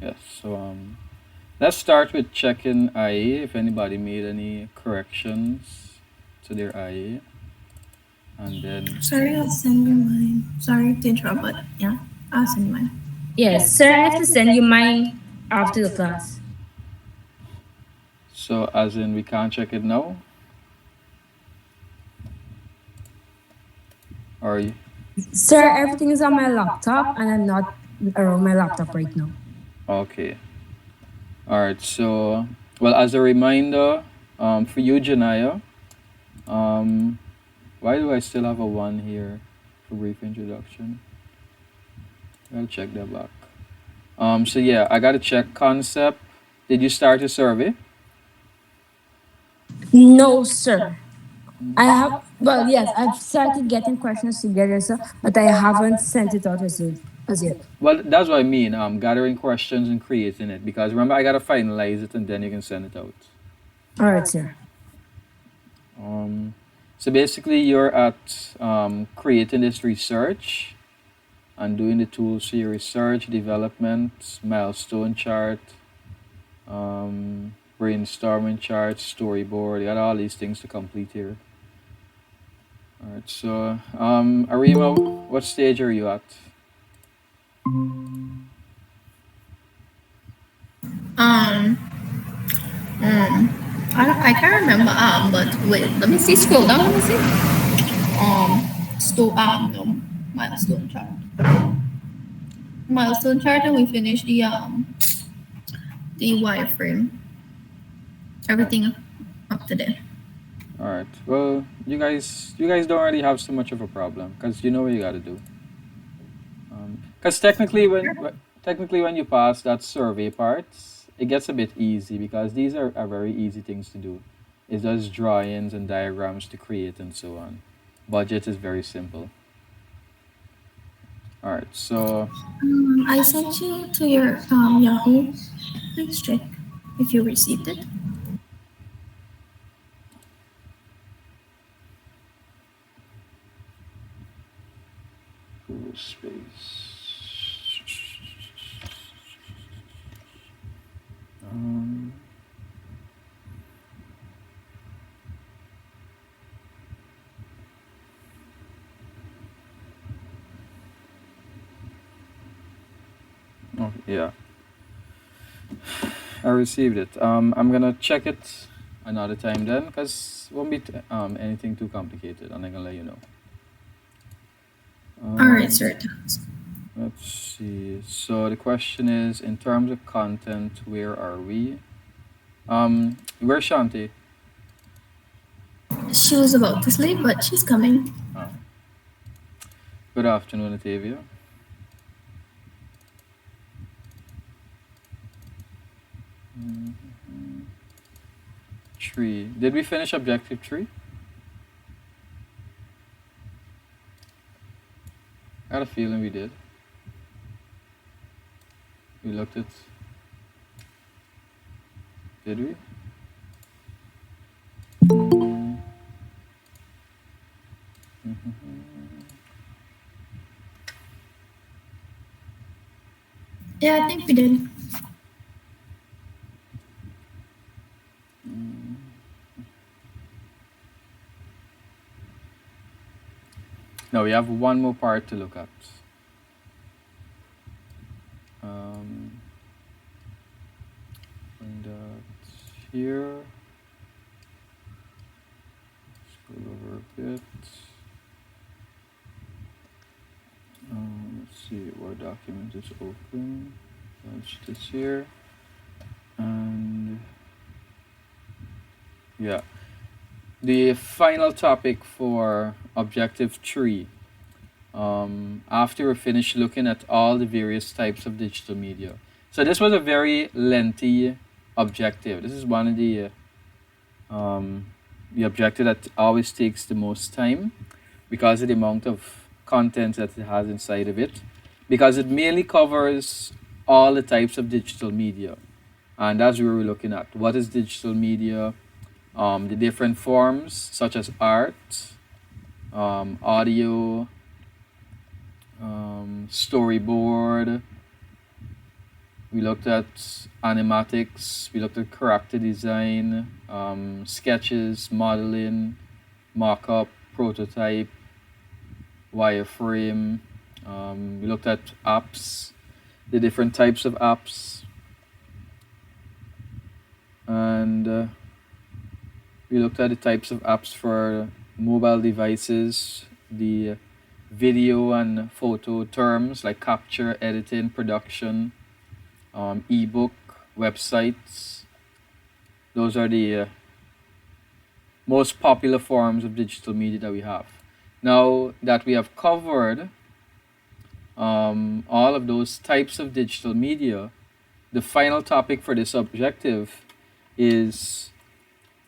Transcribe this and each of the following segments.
Yes. So let's start with checking IE if anybody made any corrections to their IE, and then Sorry, I'll send you mine. Sorry to interrupt, but yeah, I'll send you mine. Yes, sir, I have to send you mine after the class. so as in we can't check it now, or Sir, everything is on my laptop and I'm not around my laptop right now. okay. All right. So well, as a reminder, for you, Janaya, um, why do I still have a one here for brief introduction? I'll check that back. So yeah, I gotta check concept. Did you start a survey? No, sir. I have, well, yes, I've started getting questions together, sir, but I haven't sent it out as yet. Well, that's what I mean. Gathering questions and creating it because remember I gotta finalize it and then you can send it out. All right, sir. Um, so basically, you're at creating this research and doing the tools for your research, development, milestone chart, brainstorming chart, storyboard. You got all these things to complete here. All right. So, Arima, what stage are you at? Um, I can't remember. But wait, let me see. Scroll down. Let me see. No, milestone chart. Milestone chart, and we finished the wireframe. Everything up to there. All right. Well, you guys don't really have so much of a problem because you know what you got to do. Because technically when you pass that survey parts, it gets a bit easy because these are very easy things to do. It's just drawings and diagrams to create and so on. Budget is very simple. All right. So I sent you to your Yahoo. Please check if you received it. Google space. Um, oh yeah, I received it. I'm gonna check it another time then, cause it won't be anything too complicated, and I'm gonna let you know. All right, Um, sir. let's see. So the question is, in terms of content, where are we? Where's Shanti? She was about to sleep, but she's coming. Oh, good afternoon, Atavia. Mhm. Tree. Did we finish objective tree? I got a feeling we did. We looked at. Did we? Mm, mhm. Yeah, I think we did. Mm. No, we have one more part to look at. Um, and here, scroll over a bit. Let's see, Word document is open. Launch this here. And yeah, the final topic for objective 3. After we finish looking at all the various types of digital media. So this was a very lengthy objective. This is one of um, the objective that always takes the most time because of the amount of content that it has inside of it, because it mainly covers all the types of digital media, and that's where we're looking at. What is digital media? The different forms such as art, audio, storyboard, We looked at animatics. We looked at character design, sketches, modeling, mock-up, prototype, wireframe. We looked at apps, the different types of apps, and we looked at the types of apps for mobile devices, the video and photo terms like capture, editing, production, ebook, websites. Those are the most popular forms of digital media that we have. Now that we have covered all of those types of digital media, the final topic for this objective is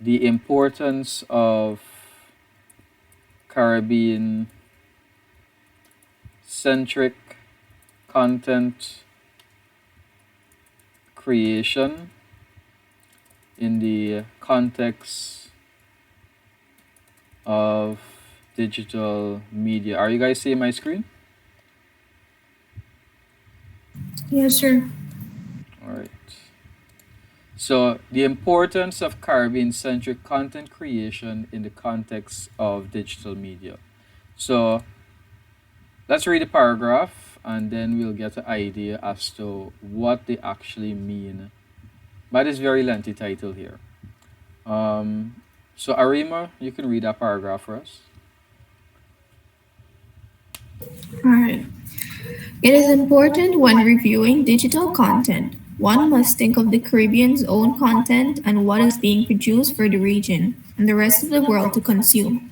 the importance of Caribbean centric content creation in the context of digital media. Are you guys seeing my screen? Yes, sir. All right. So, the importance of Caribbean centric content creation in the context of digital media. So, let's read the paragraph and then we'll get an idea as to what they actually mean by this very lengthy title here. So, Arima, you can read that paragraph for us. All right. It is important when reviewing digital content. One must think of the Caribbean's own content and what is being produced for the region and the rest of the world to consume.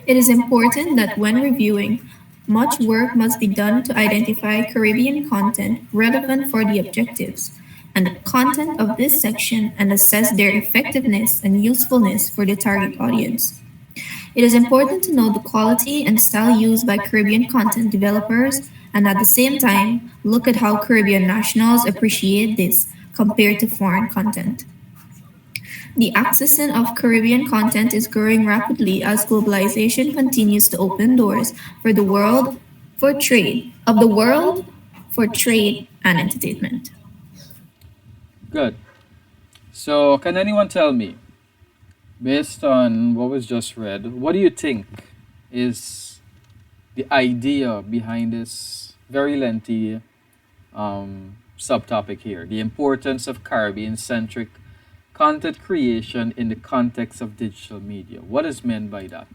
It is important that when reviewing, much work must be done to identify Caribbean content relevant for the objectives and the content of this section and assess their effectiveness and usefulness for the target audience. It is important to know the quality and style used by Caribbean content developers and at the same time look at how Caribbean nationals appreciate this compared to foreign content. The accessing of Caribbean content is growing rapidly as globalization continues to open doors for the world for trade of the world for trade and entertainment. Good. So, can anyone tell me, based on what was just read, what do you think is the idea behind this very lengthy subtopic here? The importance of Caribbean centric content creation in the context of digital media. What is meant by that?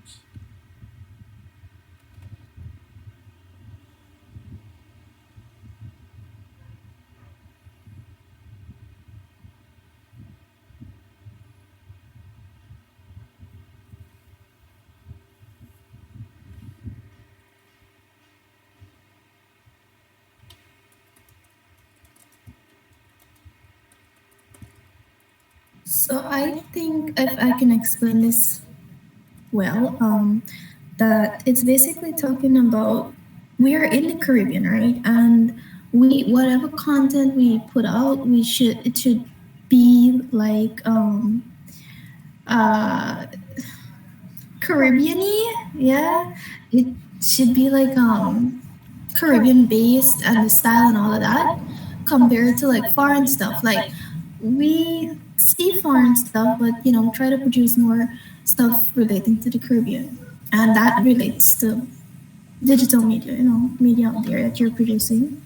So I think if I can explain this well, that it's basically talking about we are in the Caribbean, right? And we whatever content we put out, we should it should be like uh Caribbean-y, yeah. It should be like Caribbean based and the style and all of that compared to like foreign stuff. Like we see foreign stuff, but try to produce more stuff relating to the Caribbean, and that relates to digital media. Media out there that you're producing.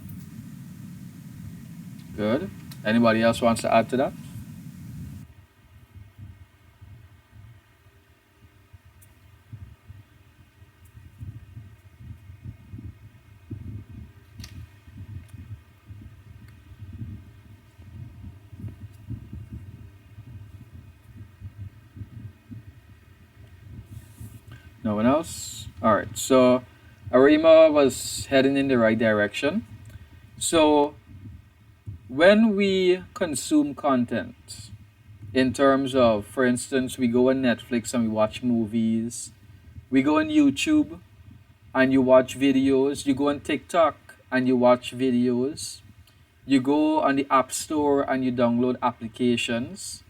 Good. Anybody else wants to add to that? No one else? All right. So, Arima was heading in the right direction. So, when we consume content, in terms of, for instance, we go on Netflix and we watch movies, we go on YouTube and you watch videos, you go on TikTok and you watch videos, you go on the App Store and you download applications.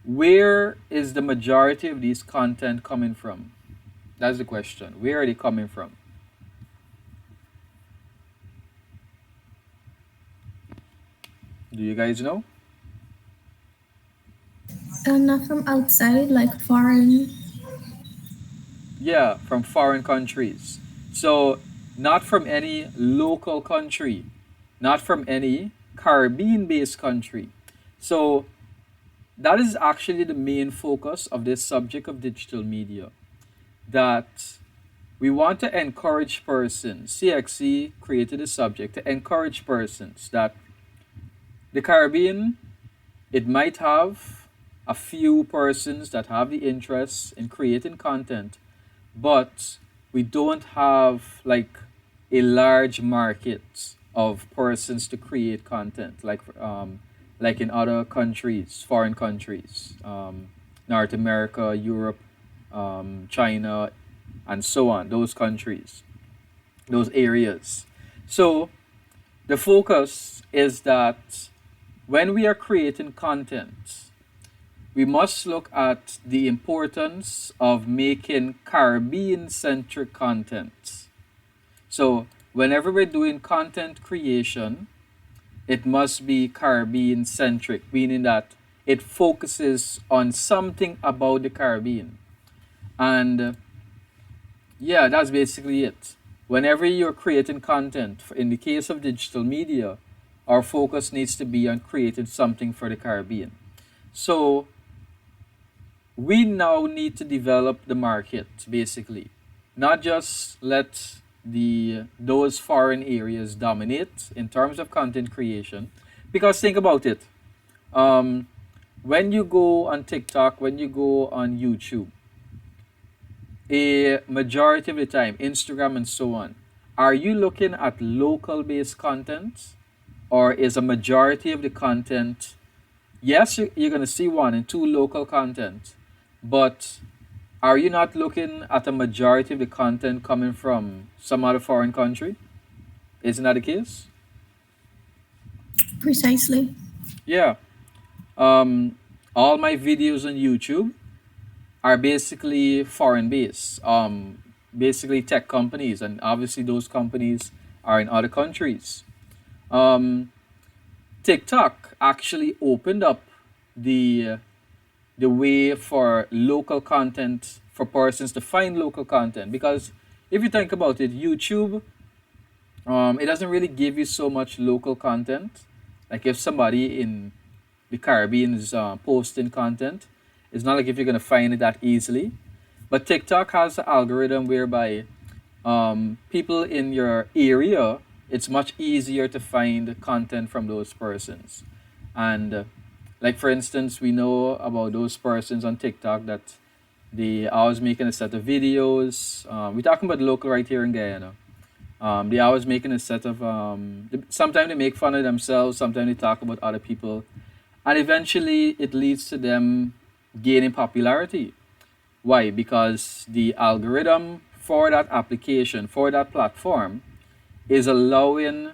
Where is the majority of these content coming from? That's the question. Where are they coming from? Do you guys know? Not from outside, like foreign. Yeah, from foreign countries. So, not from any local country, not from any Caribbean based country. So, that is actually the main focus of this subject of digital media. That we want to encourage persons, CXC created a subject to encourage persons that the Caribbean, it might have a few persons that have the interest in creating content, but we don't have like a large market of persons to create content like in other countries, foreign countries, North America, Europe, China, and so on. Those countries, those areas. So the focus is that when we are creating content, we must look at the importance of making Caribbean centric content. So, whenever we're doing content creation, it must be Caribbean centric, meaning that it focuses on something about the Caribbean. And yeah, that's basically it. Whenever you're creating content, in the case of digital media, our focus needs to be on creating something for the Caribbean. So, we now need to develop the market basically, not just let the those foreign areas dominate in terms of content creation, because think about it, um, when you go on TikTok, when you go on YouTube, a majority of the time, Instagram and so on, are you looking at local based content, or is a majority of the content, yes, you're going to see one and two local content, but are you not looking at a majority of the content coming from some other foreign country? Isn't that the case? Precisely. Yeah. Um, all my videos on YouTube are basically foreign based. Basically tech companies, and obviously those companies are in other countries. Um, TikTok actually opened up the the way for local content, for persons to find local content, because if you think about it, YouTube, it doesn't really give you so much local content. Like if somebody in the Caribbean is posting content, it's not like if you're gonna find it that easily. But TikTok has an algorithm whereby people in your area, it's much easier to find content from those persons. And like for instance, we know about those persons on TikTok that they always making a set of videos. We're talking about the local right here in Guyana. They always making a set of sometimes they make fun of themselves, sometimes they talk about other people, and eventually it leads to them gaining popularity. Why? Because the algorithm for that application, for that platform, is allowing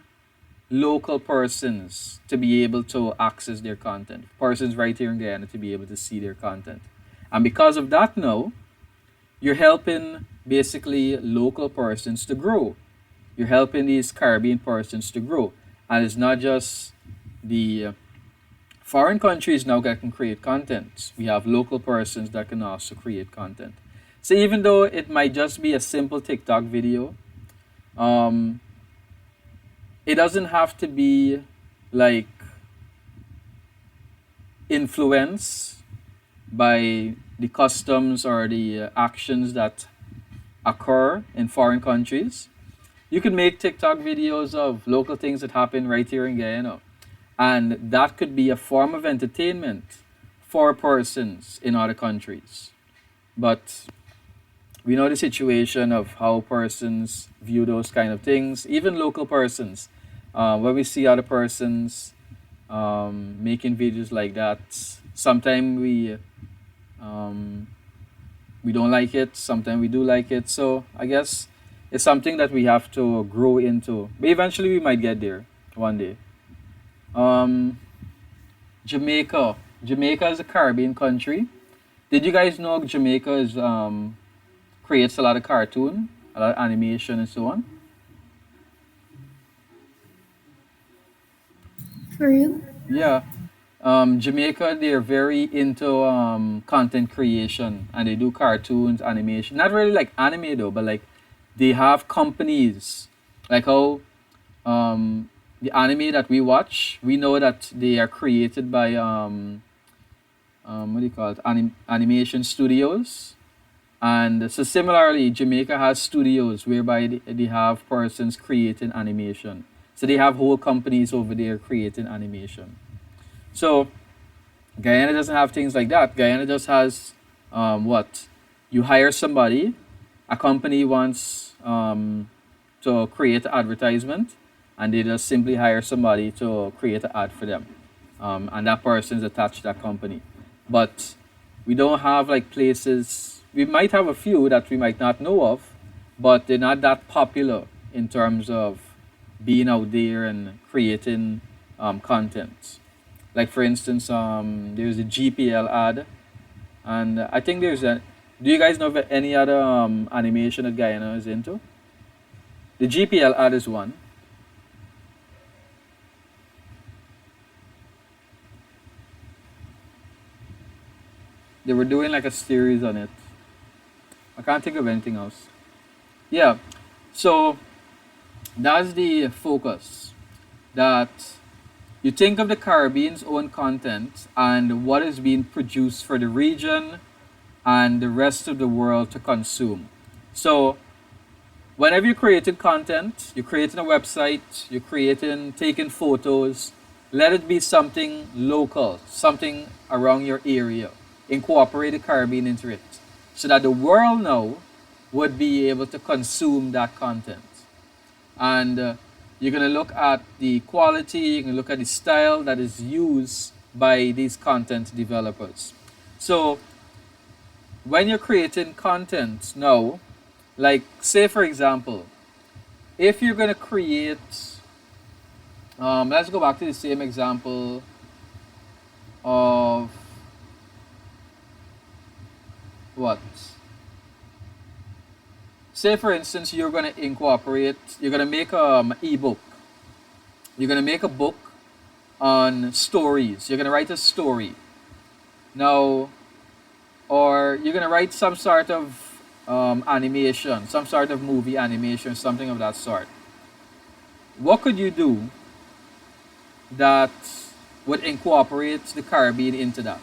local persons to be able to access their content, persons right here in Guyana to be able to see their content. And because of that, now, you're helping basically local persons to grow. You're helping these Caribbean persons to grow. And it's not just the foreign countries now that can create content. We have local persons that can also create content. So even though it might just be a simple TikTok video, um, it doesn't have to be like influenced by the customs or the actions that occur in foreign countries. You can make TikTok videos of local things that happen right here in Guyana. And that could be a form of entertainment for persons in other countries. But we know the situation of how persons view those kind of things, even local persons. When we see other persons making videos like that, sometimes um, we don't like it, sometimes we do like it. So I guess it's something that we have to grow into. But eventually we might get there one day. Um, Jamaica. Jamaica is a Caribbean country. Did you guys know Jamaica is creates a lot of cartoon, a lot of animation and so on? For real? Yeah. Jamaica, they're very into content creation, and they do cartoons, animation. Not really like anime though, but like they have companies, like how the anime that we watch, we know that they are created by what do you call it, animation studios. And so similarly, Jamaica has studios whereby they have persons creating animation. So they have whole companies over there creating animation. So Guyana doesn't have things like that. Guyana just has what? You hire somebody, a company wants to create an advertisement, and they just simply hire somebody to create an ad for them. And that person is attached to that company. But we don't have like places, we might have a few that we might not know of, but they're not that popular in terms of being out there and creating content. Like for instance, there's a GPL ad, and I think there's a. Do you guys know of any other animation that Guyana is into? The GPL ad is one. They were doing like a series on it. I can't think of anything else. Yeah, so that's the focus. That you think of the Caribbean's own content and what is being produced for the region and the rest of the world to consume. So whenever you're creating content, you're creating a website, you're creating, taking photos, let it be something local, something around your area. Incorporate the Caribbean into it so that the world now would be able to consume that content. And you're going to look at the quality, you're going to look at the style that is used by these content developers. So when you're creating content now, like say for example, if you're going to create, let's go back to the same example of what? Say for instance, you're going to incorporate, you're going to make an ebook. You're going to make a book on stories. You're going to write a story. Now, or you're going to write some sort of animation, some sort of movie animation, something of that sort. What could you do that would incorporate the Caribbean into that?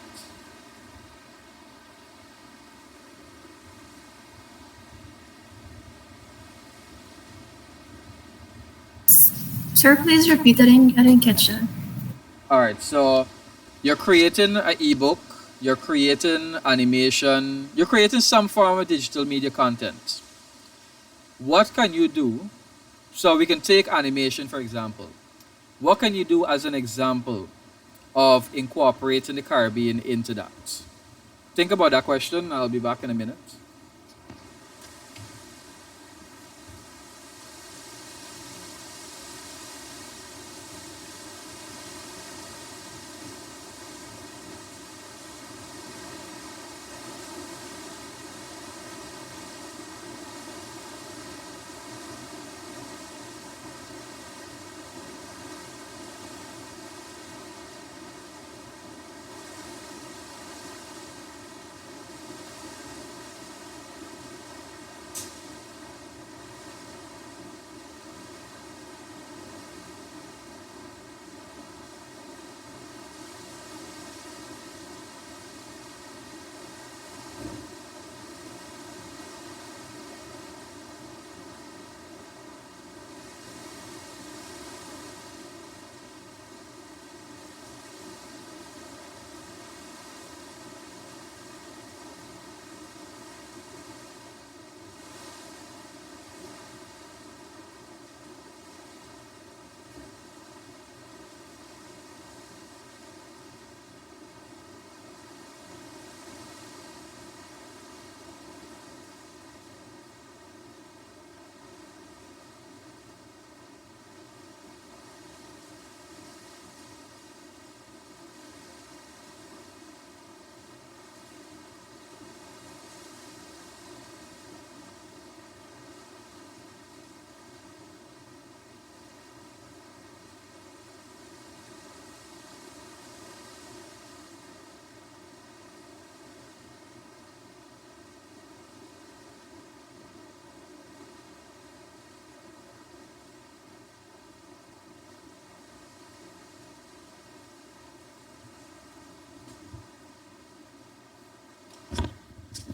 Sir, please repeat. I didn't catch that. All right, so you're creating an ebook, you're creating animation, you're creating some form of digital media content. What can you do? So we can take animation for example. What can you do as an example of incorporating the Caribbean into that? Think about that question. I'll be back in a minute.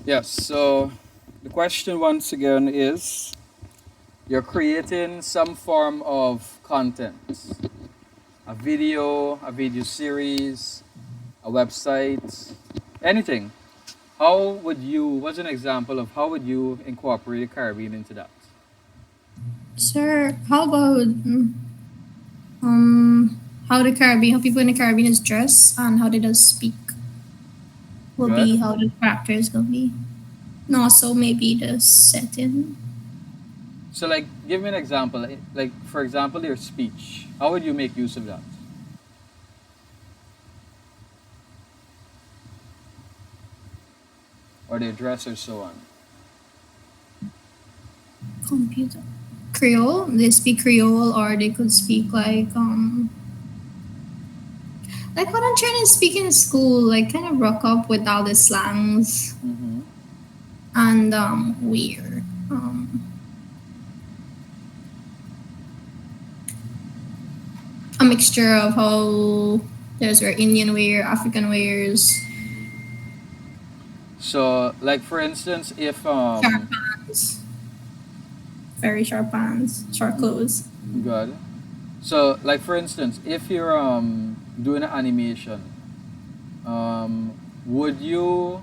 Yes. So the question once again is: you're creating some form of content, a video series, a website, anything. How would you? What's an example of how would you incorporate the Caribbean into that? Sir, how about um how the Caribbean, how people in the Caribbean is dressed and how they does speak will be Good. how the characters gonna be. And also maybe the setting. So, like, give me an example. Like, for example, your speech. How would you make use of that, or their dress, or so on? Computer. Creole. They speak Creole or they could speak like what I'm trying to speak in school, like kind of rock up with all the slangs Mm-hmm. and weird. A mixture of how there's where Indian wear, African wears, So, like, for instance, if sharp pants, very sharp pants, short clothes. good. So, like, for instance, if you're doing an animation, would you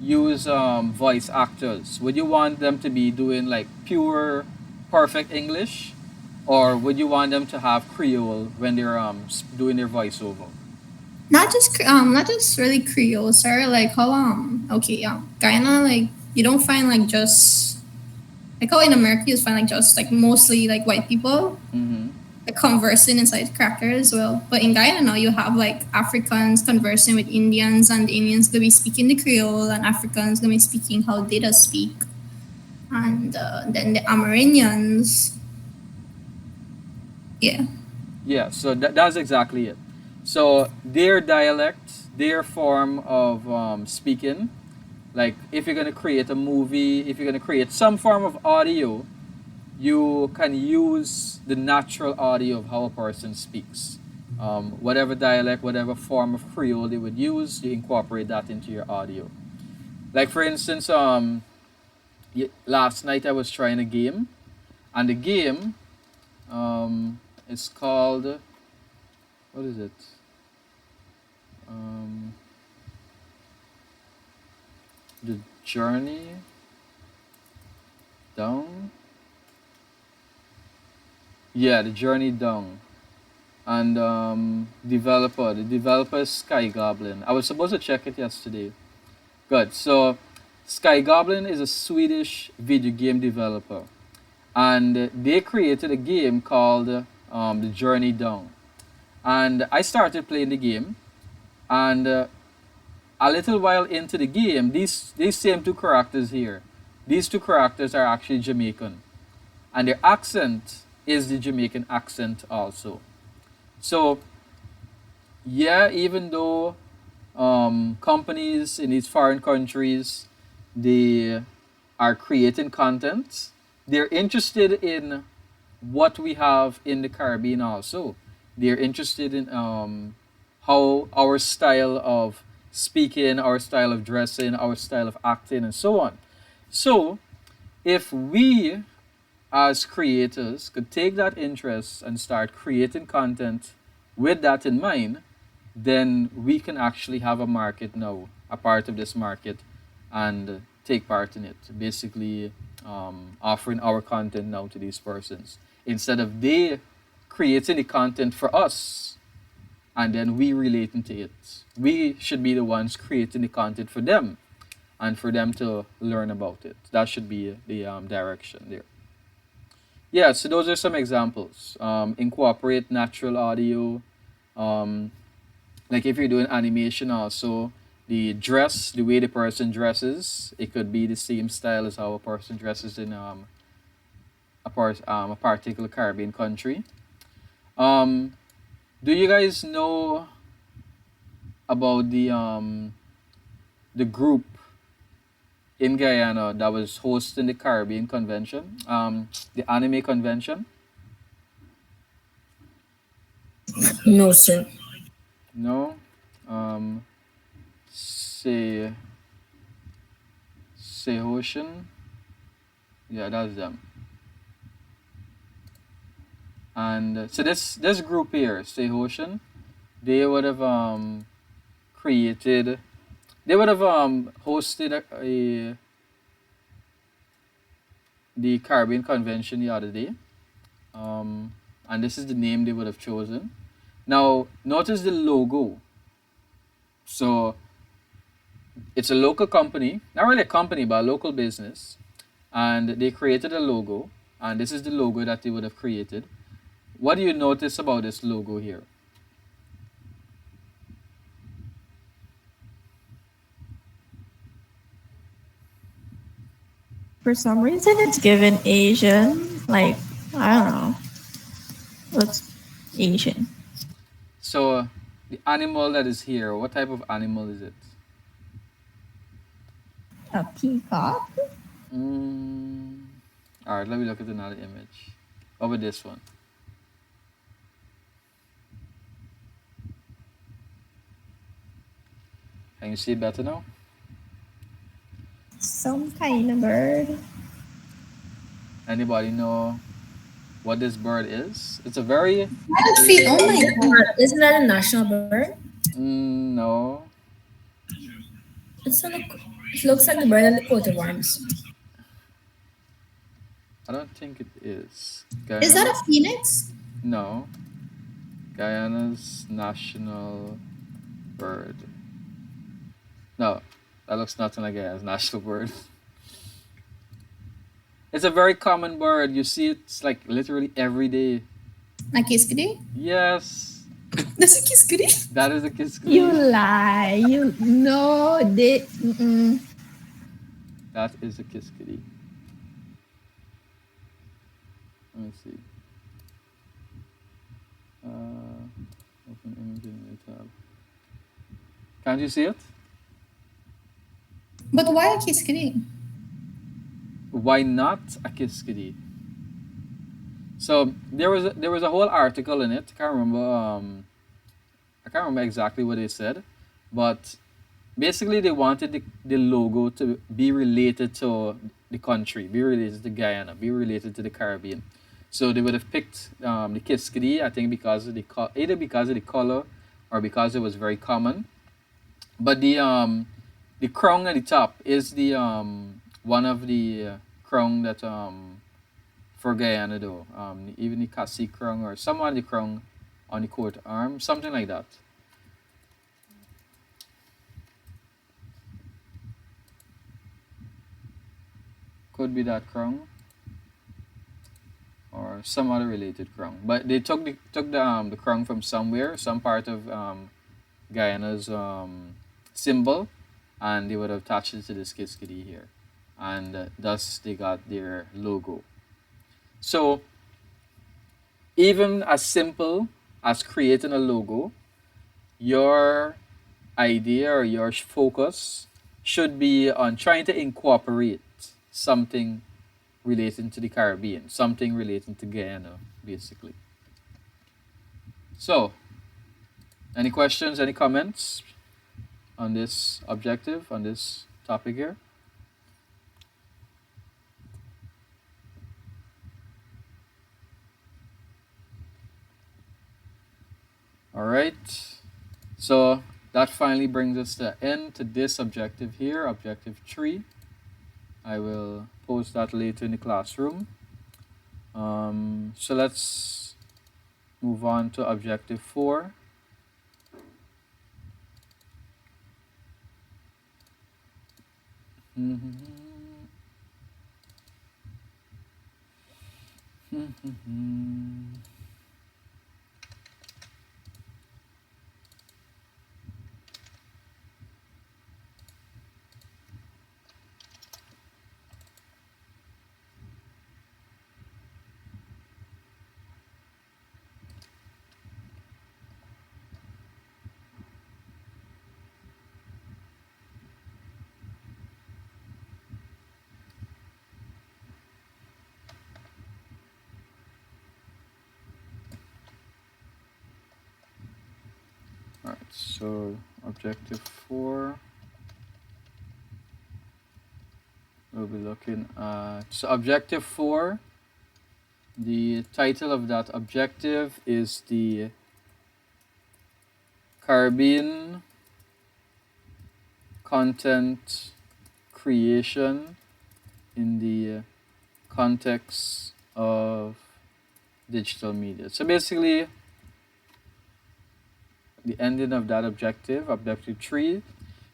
use voice actors? Would you want them to be doing like pure, perfect English, or would you want them to have Creole when they're doing their voiceover? Not just really Creole, sir. Like how okay, Guyana, like you don't find like just like how in America you find like just like mostly like white people Mm-hmm. like conversing inside characters as well. But in Guyana now you have like Africans conversing with Indians and the Indians gonna be speaking the Creole and Africans gonna be speaking how they does speak. And then the Amerindians, yeah. Yeah, so that's exactly it. So their dialect, their form of speaking, like if you're gonna create a movie, if you're gonna create some form of audio, you can use the natural audio of how a person speaks. Whatever dialect, whatever form of Creole they would use, you incorporate that into your audio. Like for instance, last night I was trying a game, and the game is called, what is it? Um, the Journey Down. Yeah, the Journey Down. And the developer is Sky Goblin. I was supposed to check it yesterday. Good. So, Sky Goblin is a Swedish video game developer, and they created a game called The Journey Down. And I started playing the game, and a little while into the game, these same two characters here, these two characters are actually Jamaican, and their accent is the Jamaican accent also. So yeah, even though companies in these foreign countries, they are creating content, they're interested in what we have in the Caribbean also. They're interested in how our style of speaking, our style of dressing, our style of acting, and so on. So if we as creators could take that interest and start creating content with that in mind, then we can actually have a market now, a part of this market, and take part in it. Basically, offering our content now to these persons instead of they creating the content for us and then we relating to it. We should be the ones creating the content for them and for them to learn about it. That should be the direction there. Yeah, so those are some examples. Incorporate natural audio. Um, like if you're doing animation also, the dress, the way the person dresses, it could be the same style as how a person dresses in a particular Caribbean country. Um, do you guys know about the group in Guyana that was hosting the Caribbean convention, the anime convention? No, sir. No. Um, say Say Ocean. Yeah, that's them. And so this group here, Say Ocean, they would have created, they would have hosted the Caribbean Convention the other day. Um, and this is the name they would have chosen. Now, notice the logo. So it's a local company, not really a company, but a local business. And they created a logo. And this is the logo that they would have created. What do you notice about this logo here? For some reason, it's given Asian. Like, I don't know. Looks Asian. So the animal that is here, what type of animal is it? A peacock? Mm. All right, let me look at another image. What about this one? Can you see it better now? Some kind of bird. Anybody know what this bird is? It's a very Oh my god, isn't that a national bird? no. It's on a, it looks like the bird on the coat of arms. I don't think it is. Is that Guyana? a phoenix? No. Guyana's national bird. No, that looks nothing like Guyana's national bird. It's a very common bird. You see it's like literally every day. A kiskadi? Yes, That's a kiskadi? that is a You kiskadee. lie. You no. They. Mm-mm. That is a kiskadee. Let me see. Open image in the tab. Can't you see it? But why a kiskadi? Why not a kiskadee? So there was a whole article in it. I can't remember exactly what they said, but basically they wanted the logo to be related to the country, be related to Guyana, be related to the Caribbean. So they would have picked the Kiskadee, I think, because of either because of the color or because it was very common. But the crown at the top is the one of the crown that for Guyana though. Even the Kasi crown or some of the crown on the coat arm, something like that. Could be that crown or some other related crown. But they took the crown from somewhere, some part of Guyana's symbol, and they would have attached it to this Kiskadee here, and thus they got their logo. So even as simple as creating a logo, your idea or your focus should be on trying to incorporate something relating to the Caribbean, something relating to Guyana, basically. So, any questions, any comments on this objective, on this topic here? All right. So that finally brings us to end to this objective here, objective 3. I will post that later in the classroom. So let's move on to objective 4. All right, so objective 4. we'll be looking at so objective 4. The title of that objective is the Caribbean content creation in the context of digital media. So basically, the ending of that objective, objective 3.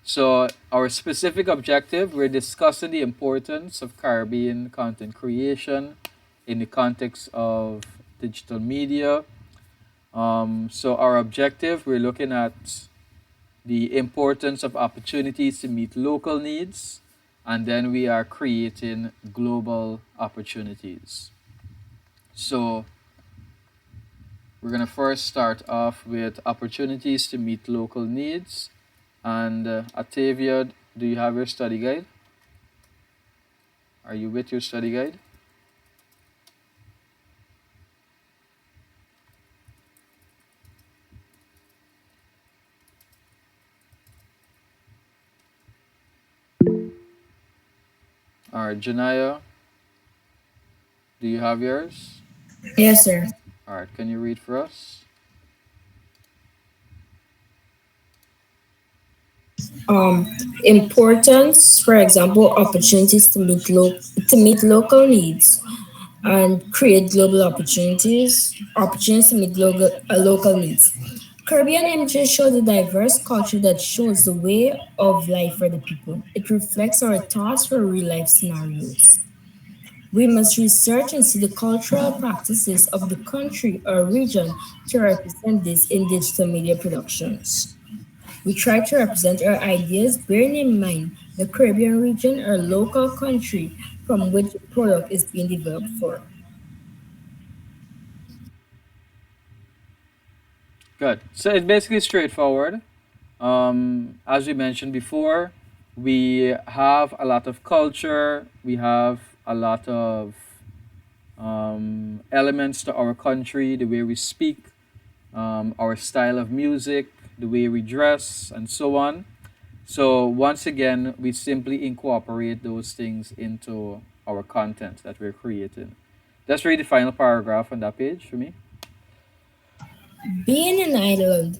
So, our specific objective, we're discussing the importance of Caribbean content creation in the context of digital media. So, our objective, we're looking at the importance of opportunities to meet local needs, and then we are creating global opportunities. So, we're going to first start off with opportunities to meet local needs. And Octavia, do you have your study guide? Are you with your study guide? All right, Janaya, do you have yours? Yes, sir. All right, can you read for us? um, Importance, for example, opportunities to meet local needs and create global opportunities to meet local needs. Caribbean images show the diverse culture that shows the way of life for the people. It reflects our thoughts for real life scenarios. We must research and see the cultural practices of the country or region to represent this in digital media productions. We try to represent our ideas bearing in mind the Caribbean region or local country from which the product is being developed for. Good. So it's basically straightforward. As we mentioned before, we have a lot of culture, we have a lot of elements to our country, the way we speak, our style of music, the way we dress, and so on. So once again, we simply incorporate those things into our content that we're creating. Let's read the final paragraph on that page for me. Being an island,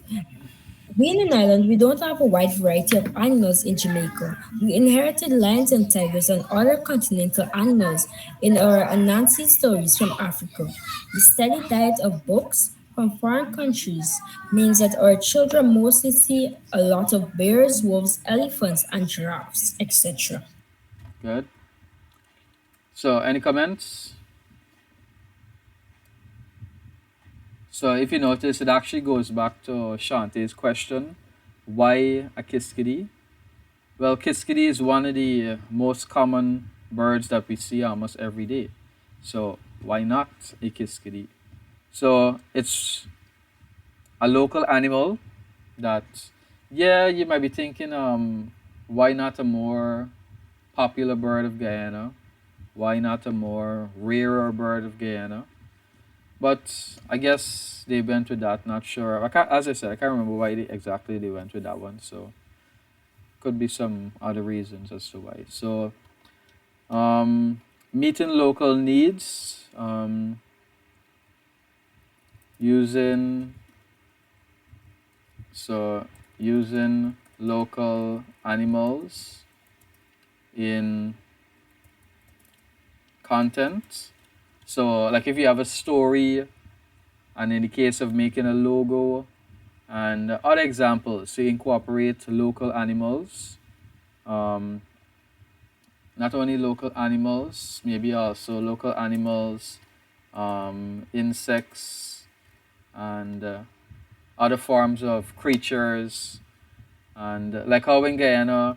Being an island, we don't have a wide variety of animals in Jamaica. We inherited lions and tigers and other continental animals in our Anansi stories from Africa. The steady diet of books from foreign countries means that our children mostly see a lot of bears, wolves, elephants, and giraffes, etc. Good. So any comments? So if you notice, it actually goes back to Shantae's question, why a kiskadee? Well, kiskadee is one of the most common birds that we see almost every day. So why not a kiskadee? So it's a local animal that, yeah, you might be thinking, why not a more popular bird of Guyana? Why not a more rarer bird of Guyana? But I guess they went with that. Not sure. As I said, I can't remember why exactly they went with that one. So could be some other reasons as to why. So meeting local needs, using so using local animals in content. So like if you have a story, and in the case of making a logo and other examples, so you incorporate local animals. Um, Not only local animals, maybe also local animals, insects, and other forms of creatures. And like how in Guyana,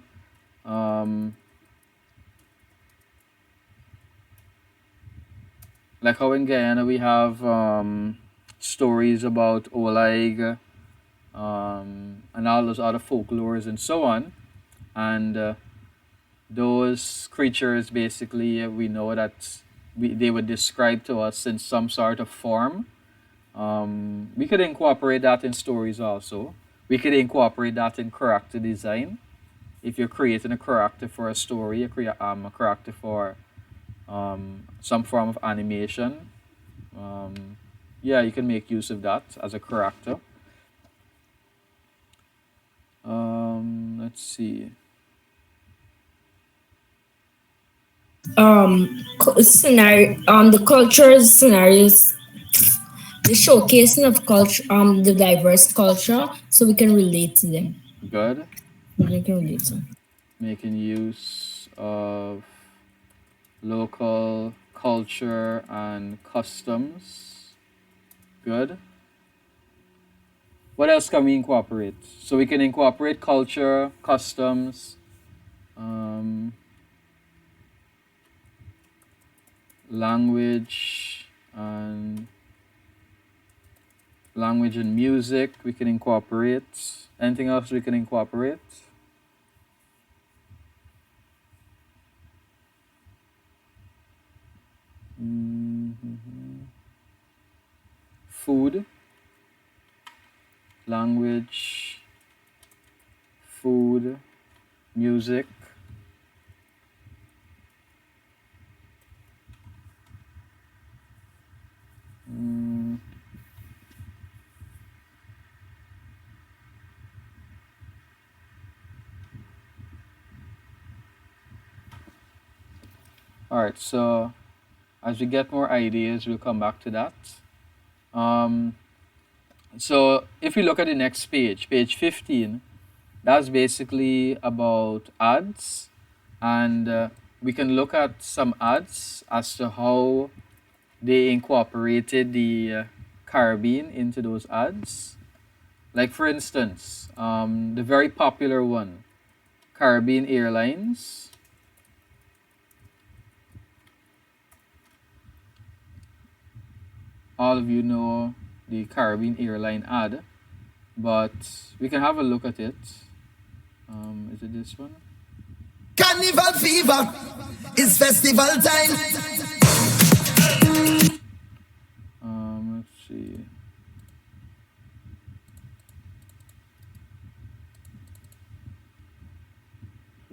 um, we have stories about Olag, and all those other folklores and so on. And those creatures basically, we know that they would describe to us in some sort of form. We could incorporate that in stories also. We could incorporate that in character design. if you're creating a character for a story, a character for some form of animation, yeah, you can make use of that as a character. Let's see. Scenario, the cultures scenarios, the showcasing of culture, the diverse culture, so we can relate to them. Good. We can relate to them. Making use of local culture and customs. Good. What else can we incorporate? So we can incorporate culture, customs, um, language, and language and music. We can incorporate. Anything else we can incorporate? Mhm. Food, language, food, music. Mm, all right, so as we get more ideas, we'll come back to that. Um, so if we look at the next page, page 15, that's basically about ads. And we can look at some ads as to how they incorporated the Caribbean into those ads. Like, for instance, the very popular one, Caribbean Airlines. All of you know the Caribbean airline ad, but we can have a look at it. Is it this one? Carnival fever is festival time. Let's see.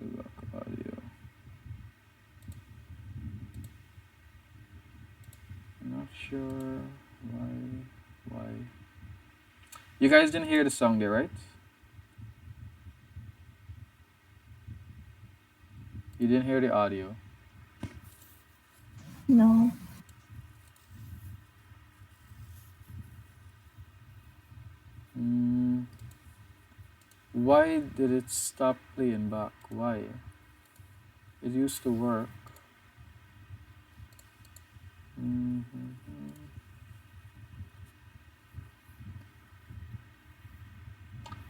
Look, audio. I'm not sure why. You guys didn't hear the song there, right? You didn't hear the audio. No. Why did it stop playing back? Why? It used to work. Mhm.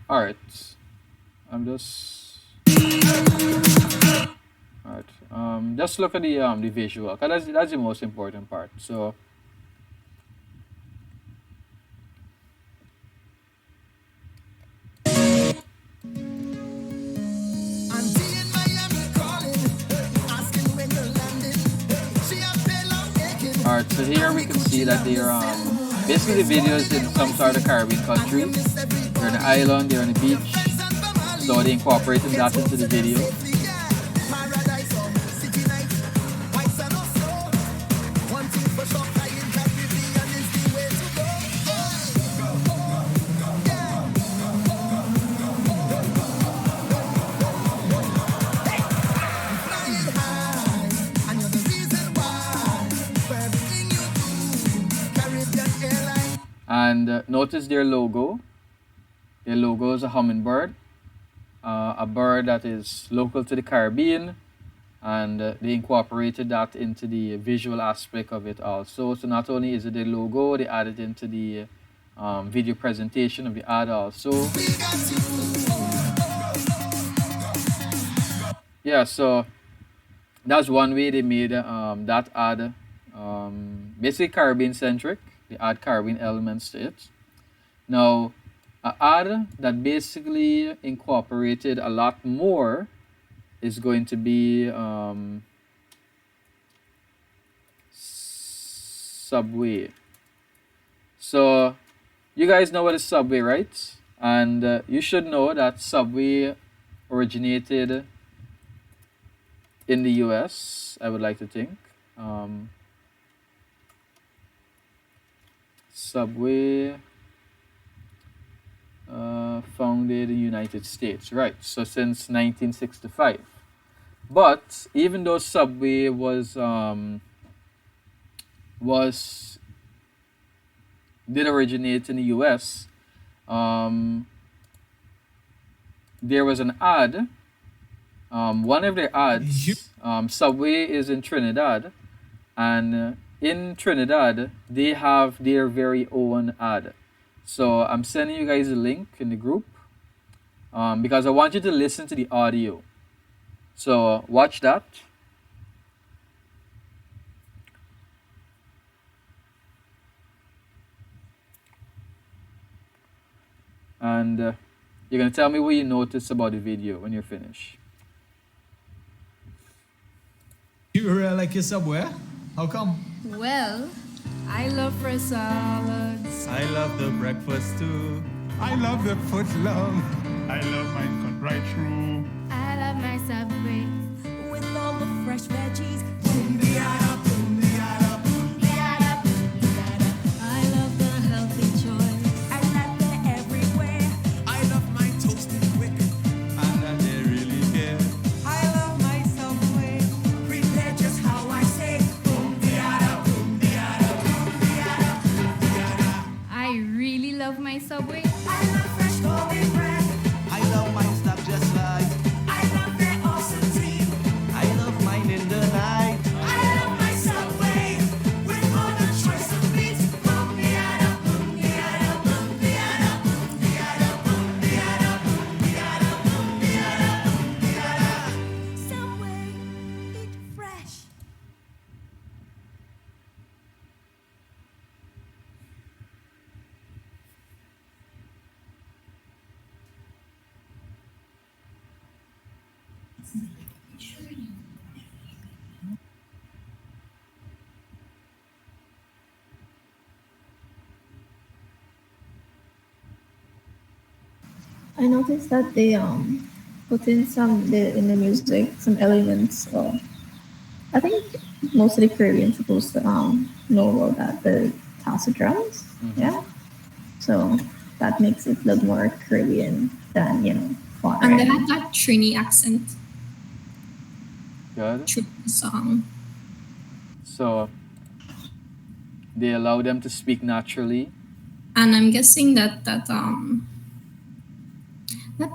All right. I'm just. All right. Just look at the visual. 'Cause that's the most important part. So Auntie in Miami calling, asking when you're landing. She a fell out naked. all right. So here we can see that they're basically the videos in some sort of Caribbean country. They're on the island. They're on the beach. So they incorporated that into the video. Paradise, city night, white sun or snow. One thing for sure, flying Caribbean is the way to go. Flying high, and you're the reason why. For everything you do, Caribbean Airlines. And notice their logo. Their logo is a hummingbird, a bird that is local to the Caribbean, and they incorporated that into the visual aspect of it also. So not only is it the logo, they added into the video presentation of the ad also. Yeah, so that's one way they made that ad basically Caribbean centric. They add Caribbean elements to it. Now, an ad that basically incorporated a lot more is going to be Subway. So, you guys know what is Subway, right? And you should know that Subway originated in the US, I would like to think. Um, Subway, founded in the United States, right? So since 1965. But even though Subway was did originate in the U.S., um, there was an ad. One of their ads, Subway is in Trinidad, and in Trinidad they have their very own ad. So I'm sending you guys a link in the group, because I want you to listen to the audio. So watch that. And you're gonna tell me what you noticed about the video when you're finished. You really like your Subway? How come? Well, I love fresh salads. I love the breakfast too. I love the foot long. I love mine cut right through. I love my Subway. With all the fresh veggies. Boom the yada, boom the yada, boom the yada, boom the yada. I love the healthy choice. I love it everywhere. I love mine toasted quick. And that they really care. I love my Subway. Prepare just how I say. Boom the yada, boom the yada, boom the yada, boom the yada. I really love my Subway. I love fresh golden bread. I love mine stuff just right. I love their awesome team. I love mine in the night. I love my Subway. With all the choice of meats. Boom the yada, boom the yada, boom the yada, boom the yada, boom the yada, boom the yada, boom the yada, boom the yada. Subway, eat fresh. I noticed that they put in in the music some elements. I think most of the Caribbean supposed to know about that, the Tassa drums. Mm-hmm. Yeah. So that makes it look more Caribbean than And they foreign. had that Trini accent Good. through the song. So they allow them to speak naturally. And I'm guessing that that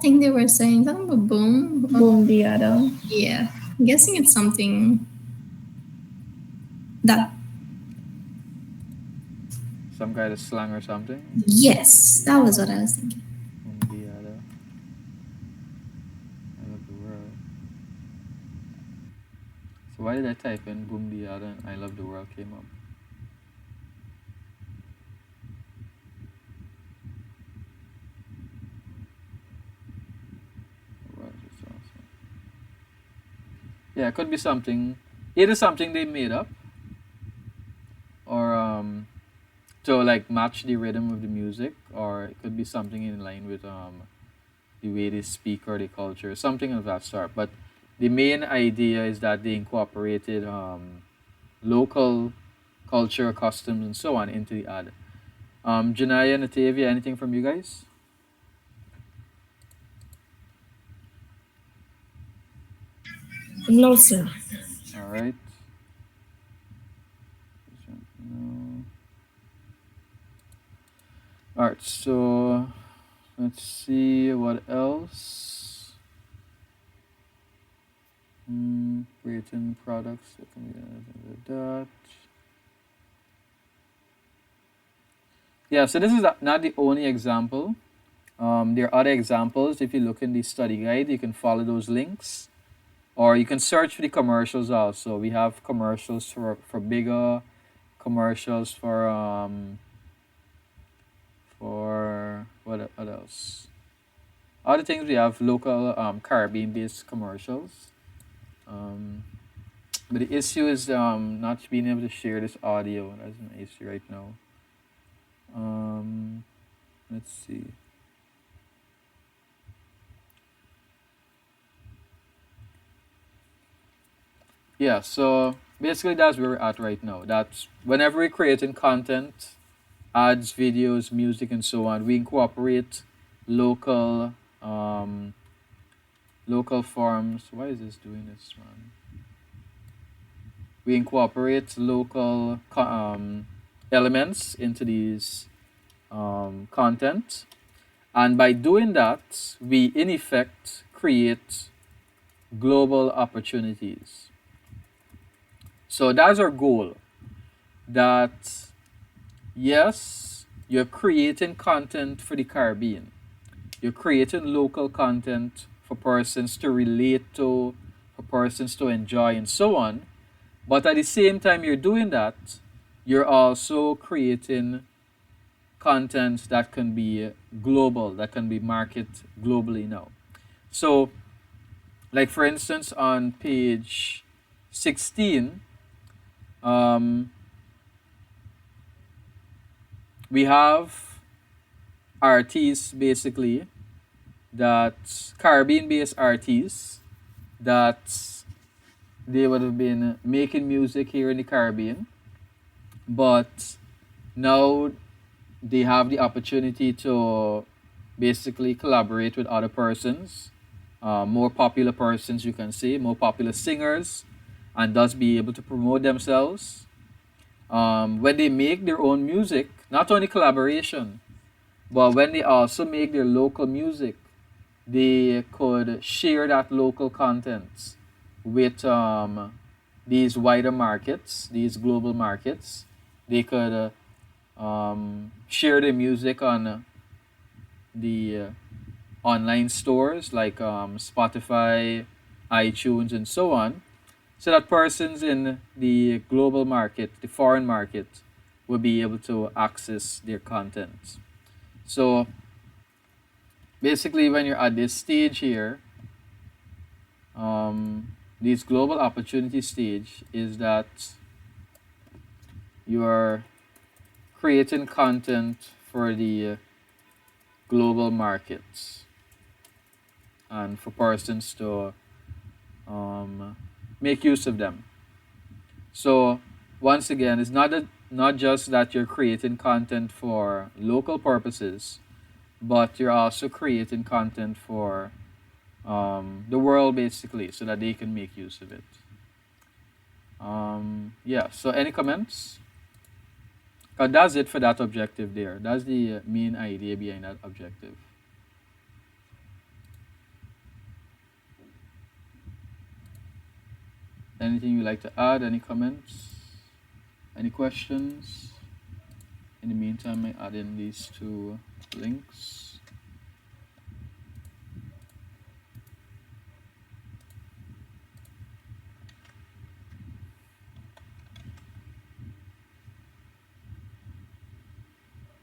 thing they were saying, that boom. Boom diado. Yeah. I'm guessing it's something that Some kind of slang or something. yes, that was what I was thinking. Umbiada. I love the world. So why did I type in Bumbiada and I love the world came up? The world is awesome. Yeah, it could be something. Either something they made up, or to like match the rhythm of the music, or it could be something in line with the way they speak or the culture, something of that sort. But the main idea is that they incorporated local culture, customs, and so on into the ad. Janaya, Natavia, anything from you guys? No, sir. All right. No. All right. So let's see what else. Creating products that can be that. Yeah, so this is not the only example. There are other examples. If you look in the study guide, you can follow those links, or you can search for the commercials also. We have commercials for bigger, commercials for what else? Other things, we have local Caribbean based commercials. But the issue is not being able to share this audio. That's an issue right now. Let's see. Yeah, so basically that's where we're at right now. That's whenever we're creating content, ads, videos, music, and so on, we incorporate local um, local forms. Why is this doing this, man? We incorporate local elements into these content, and by doing that, we in effect create global opportunities. So that's our goal. That yes, you're creating content for the Caribbean. You're creating local content for persons to relate to, for persons to enjoy, and so on. But at the same time, you're doing that, you're also creating content that can be global, that can be marketed globally now. So, like for instance, on page 16, um, we have artists basically that Caribbean based artists that they would have been making music here in the Caribbean, but now they have the opportunity to basically collaborate with other persons, more popular persons, you can say, more popular singers, and thus be able to promote themselves. When they make their own music, not only collaboration, but when they also make their local music, they could share that local content with these wider markets, these global markets. They could share their music on the online stores like Spotify, iTunes, and so on, so that persons in the global market, the foreign market, will be able to access their content. So basically, when you're at this stage here, this global opportunity stage is that you are creating content for the global markets and for persons to um, make use of them. So once again, it's not just that you're creating content for local purposes, but you're also creating content for the world basically, so that they can make use of it. Yeah. So any comments? That's it for that objective there. That's the main idea behind that objective. Anything you'd like to add? Any comments? Any questions? In the meantime, I add in these two links.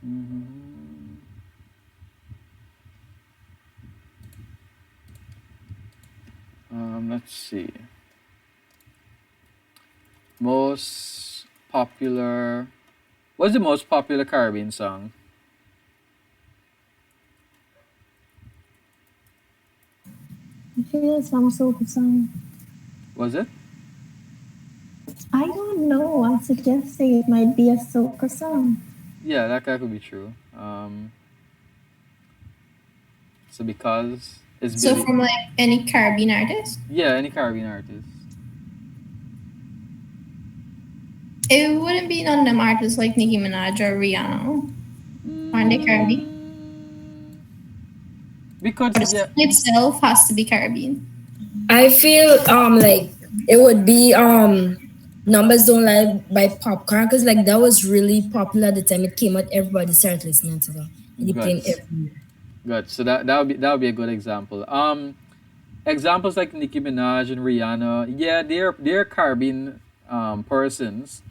Mhm. Let's see. Most popular. What's the most popular Caribbean song? I feel it's some soca song. Was it? I don't know. I suggest say it might be a soca song. Yeah, that could be true. So because it's So Billy. from like any Caribbean artist, Yeah, any Caribbean artist. it wouldn't be none of them artists like Nicki Minaj or Rihanna. Aren't they Caribbean? Mm, we could, Or the yeah. song itself has to be Caribbean. I feel like it would be Numbers Don't Lie by Popcorn, because like that was really popular at the time it came out. Everybody started listening to that. And it Good, playing everywhere. good. So that would be a good example. Examples like Nicki Minaj and Rihanna, yeah, they're Caribbean persons,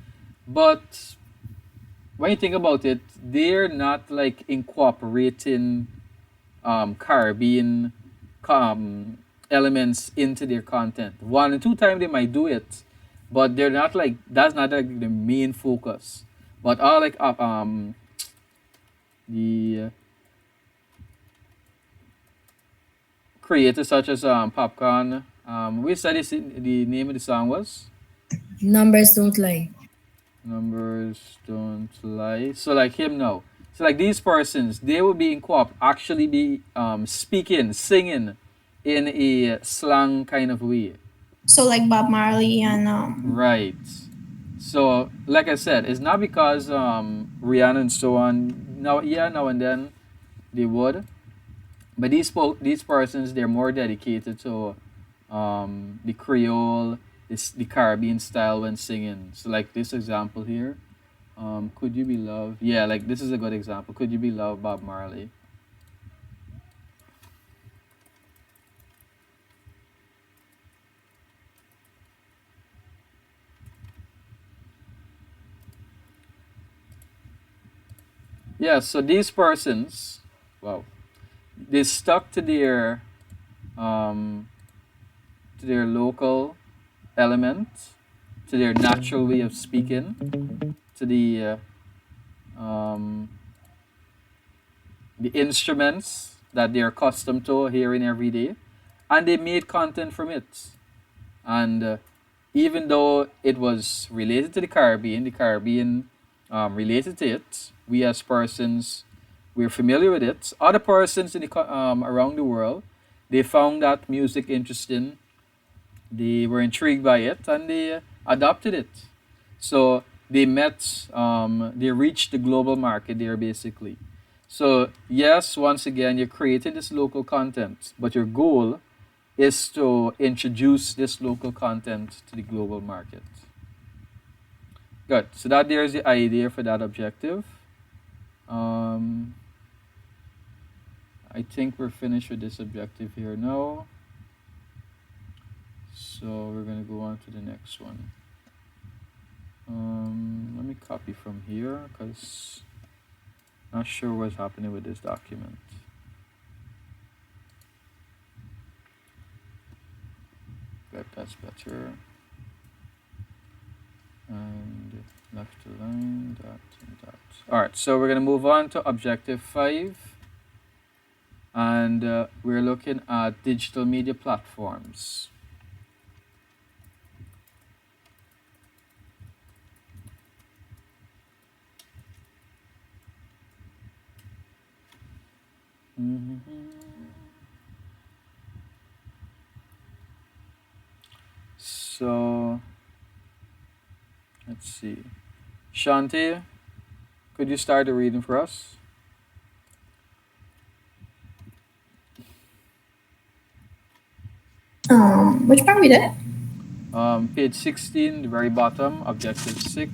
but when you think about it, they're not like incorporating Caribbean elements into their content. One and two times they might do it, but they're not like that's not like the main focus. But all like the creators such as Popcorn. We said the name of the song was. Numbers don't lie. Numbers don't lie. So like him now. So like these persons, they will be in co-op, actually be speaking, singing in a slang kind of way. So like Bob Marley and Right. So like I said, it's not because Rihanna and so on. Now yeah, now and then they would, but these persons they're more dedicated to the Creole, the Caribbean style when singing. So like this example here. Could you be loved? Yeah, like this is a good example. Could you be loved, Bob Marley? Yeah, so these persons, wow, they stuck um, to their local element, to their natural way of speaking, to um, the instruments that they're accustomed to hearing every day, and they made content from it. And even though it was related to the Caribbean related to it, we as persons, we're familiar with it. Other persons around the world, they found that music interesting. They were intrigued by it and they adopted it. So they reached the global market there basically. So yes, once again, you're creating this local content, but your goal is to introduce this local content to the global market. Good. So that there's the idea for that objective. Um, I think we're finished with this objective here now. So we're gonna go on to the next one. Let me copy from here because not sure what's happening with this document. Good, that's better. And left align, dot, and dot. All right, so we're gonna move on to objective 5. And we're looking at digital media platforms. So let's see. Shanti, could you start the reading for us? which part we did? Page 16, the very bottom, objective 6.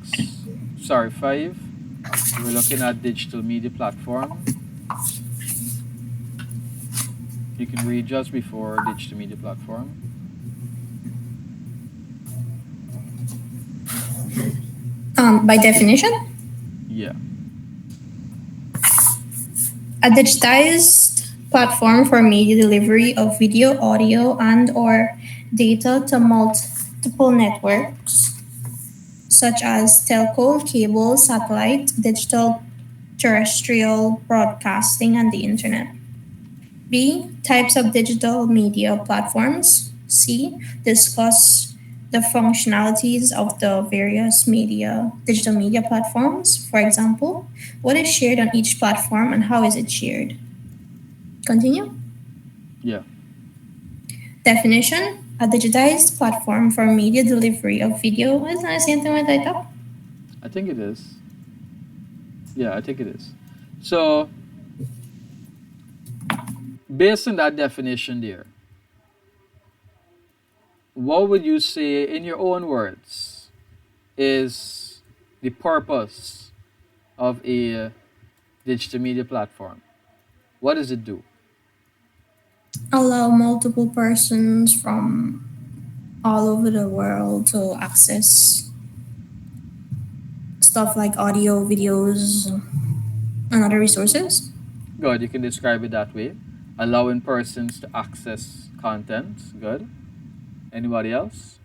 Sorry, 5. We're looking at digital media platform. You can read just before digital media platform. By definition, Yeah. a digitized platform for media delivery of video, audio, and or data to multiple networks such as telco, cable, satellite, digital terrestrial broadcasting, and the internet. B. Types of digital media platforms. C. Discuss the functionalities of the various digital media platforms. For example, what is shared on each platform and how is it shared? Continue. Yeah. Definition: a digitized platform for media delivery of video. Is that the same thing with data? I think it is. Yeah, I think it is. So, based on that definition there, what would you say, in your own words, is the purpose of a digital media platform? What does it do? Allow multiple persons from all over the world to access stuff like audio, videos, and other resources. Good, you can describe it that way. Allowing persons to access content. Good. Anybody else?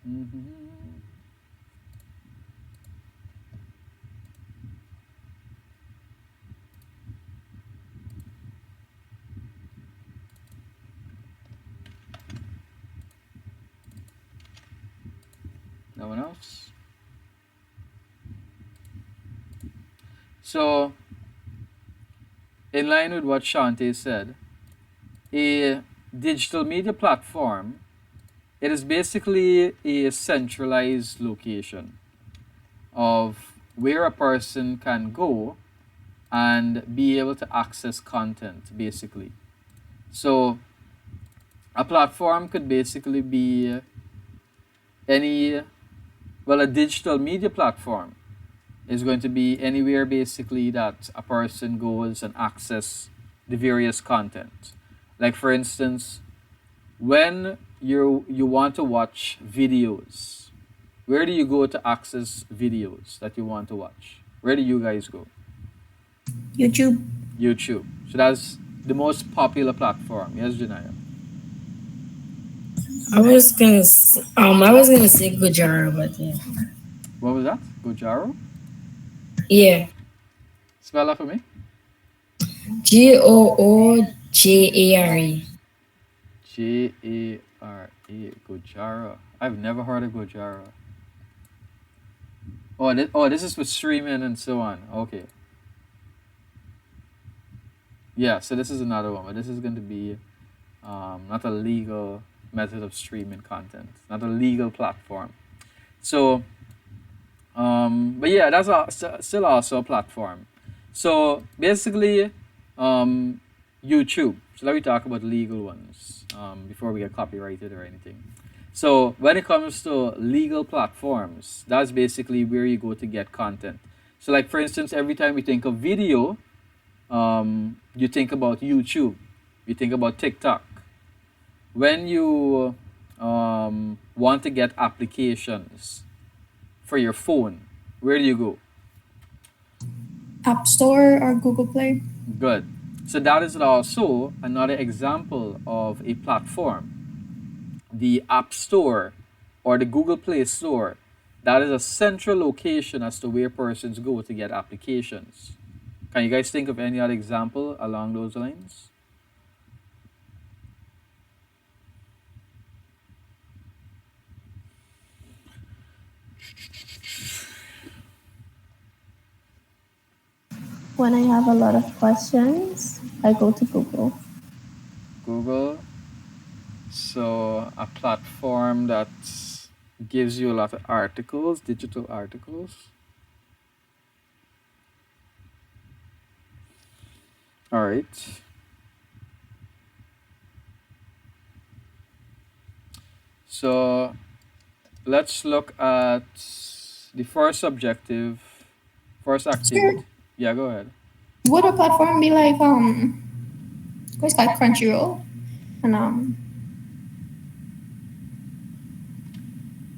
Mm-hmm. else? So, in line with what Shante said, a digital media platform, it is basically a centralized location of where a person can go and be able to access content, basically. So, a platform could basically be any, well, a digital media platform is going to be anywhere basically that a person goes and access the various content. Like for instance, when you want to watch videos, where do you go to access videos that you want to watch? Where do you guys go? YouTube. YouTube. So that's the most popular platform. Yes, Janaya. I was gonna say Gujara, but yeah. What was that? Gojaro? Yeah. Spell that for me. Goojare. Jara. Gojara. I've never heard of Gojara. Oh, this is for streaming and so on. Okay. Yeah, so this is another one, but this is going to be not a legal method of streaming content, not a legal platform. So, but yeah, that's still also a platform. So basically, um, YouTube. So let me talk about legal ones before we get copyrighted or anything. So when it comes to legal platforms, that's basically where you go to get content. So like for instance, every time we think of video, you think about YouTube, you think about TikTok. When you want to get applications for your phone, where do you go? App Store or Google Play. Good. So that is also another example of a platform. The App Store or the Google Play Store, that is a central location as to where persons go to get applications. Can you guys think of any other example along those lines? When I have a lot of questions, I go to Google. Google. So a platform that gives you a lot of articles, digital articles. All right. So let's look at the first objective, first Sure. activity. Yeah, go ahead. Would a platform be like what's called Crunchyroll? And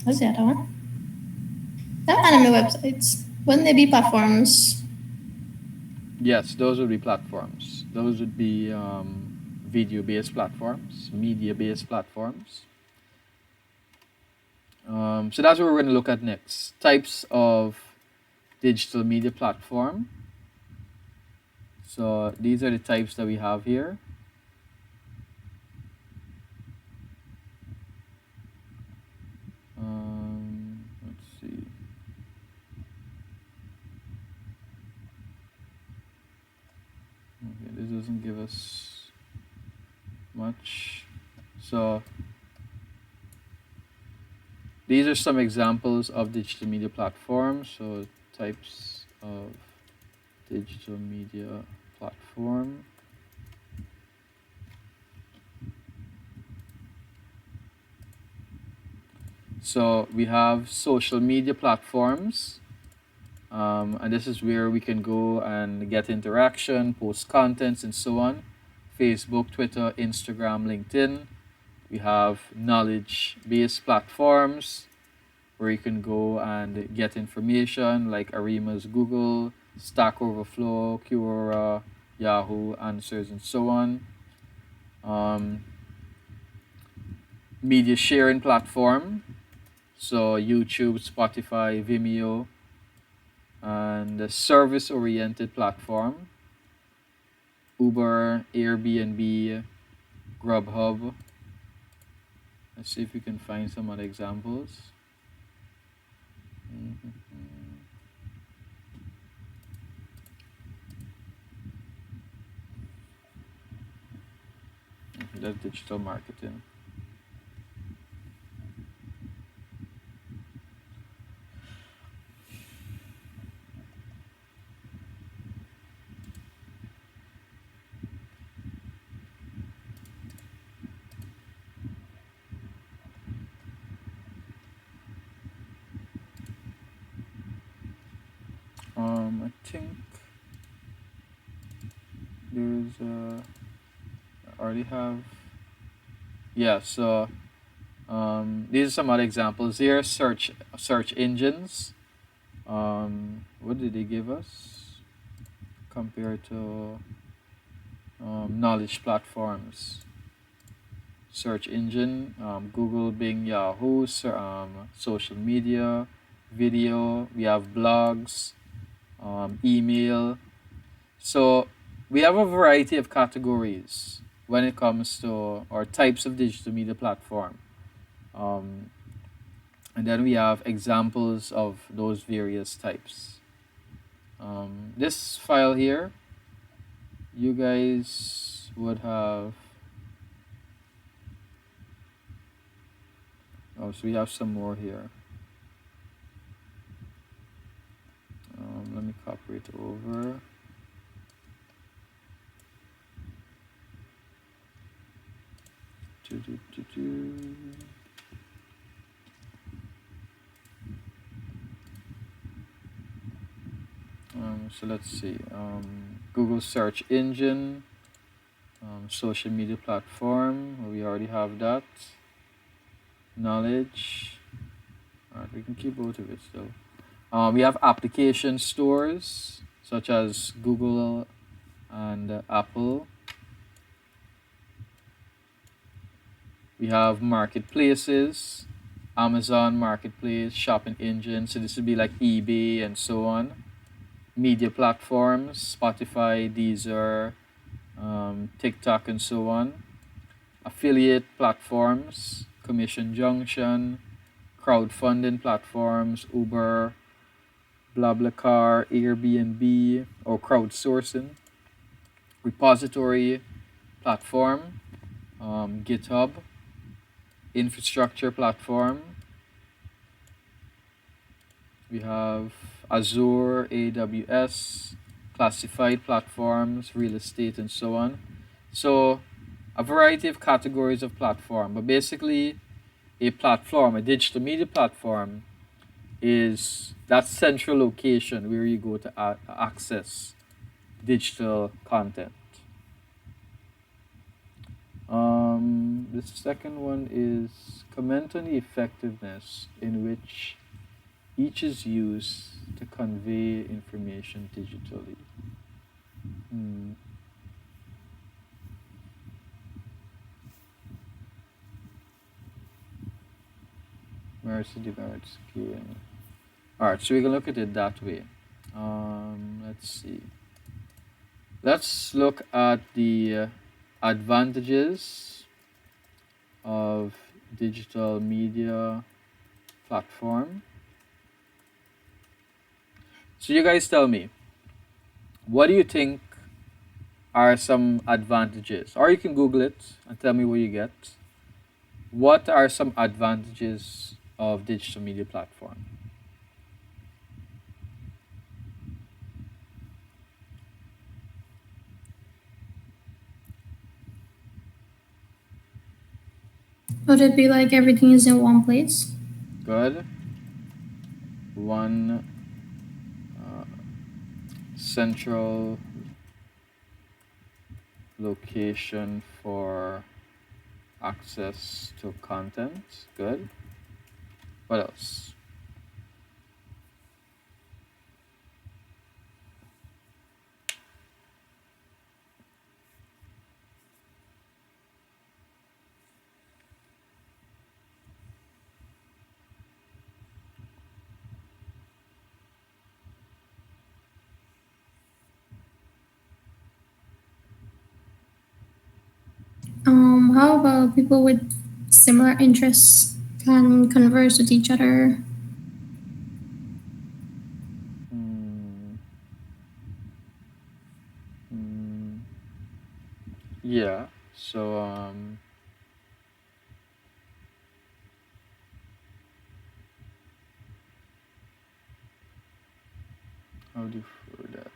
what's the other one? The anime websites. Wouldn't they be platforms? Yes, those would be platforms. Those would be video-based platforms, media-based platforms. So that's what we're going to look at next. Types of digital media platform. So these are the types that we have here. Let's see. Okay, this doesn't give us much. So these are some examples of digital media platforms. So types of digital media platform. So we have social media platforms, and this is where we can go and get interaction, post contents, and so on. Facebook, Twitter, Instagram, LinkedIn. We have knowledge based platforms where you can go and get information like Arima's Google, Stack Overflow, Quora, Yahoo Answers, and so on. Um, Media sharing platform, so YouTube, Spotify, Vimeo, and a service oriented platform, Uber, Airbnb, Grubhub. Let's see if we can find some other examples. Mhm. That's digital marketing. I think there's I already have. Yeah, so these are some other examples here. Search engines. What did they give us compared to knowledge platforms? Search engine, Google, Bing, Yahoo, social media, video. We have blogs, email. So we have a variety of categories when it comes to or types of digital media platform. Um, and then we have examples of those various types. This file here, you guys would have. Oh, so we have some more here. Let me copy it over. Do, do, do, do. So let's see. Google search engine, social media platform. We already have that. Knowledge. All right, we can keep both of it still. We have application stores such as Google and Apple. We have marketplaces, Amazon Marketplace, shopping engine. So this would be like eBay and so on. Media platforms, Spotify, Deezer, TikTok, and so on. Affiliate platforms, Commission Junction, crowdfunding platforms, Uber, BlaBlaCar, Airbnb, or crowdsourcing. Repository platform, GitHub, infrastructure platform. We have Azure, AWS, classified platforms, real estate, and so on. So, a variety of categories of platform, but basically, a platform, a digital media platform, is that central location where you go to access digital content. The second one is comment on the effectiveness in which each is used to convey information digitally. Hmm. Mercy, demerits, gain. All right, so we can look at it that way. Let's see. Let's look at the advantages of digital media platform. So you guys tell me, what do you think are some advantages? Or you can Google it and tell me what you get. What are some advantages of digital media platform? Would it be like everything is in one place? Good. One central location for access to content. Good. What else? How about people with similar interests can converse with each other? Yeah. So how do you for that?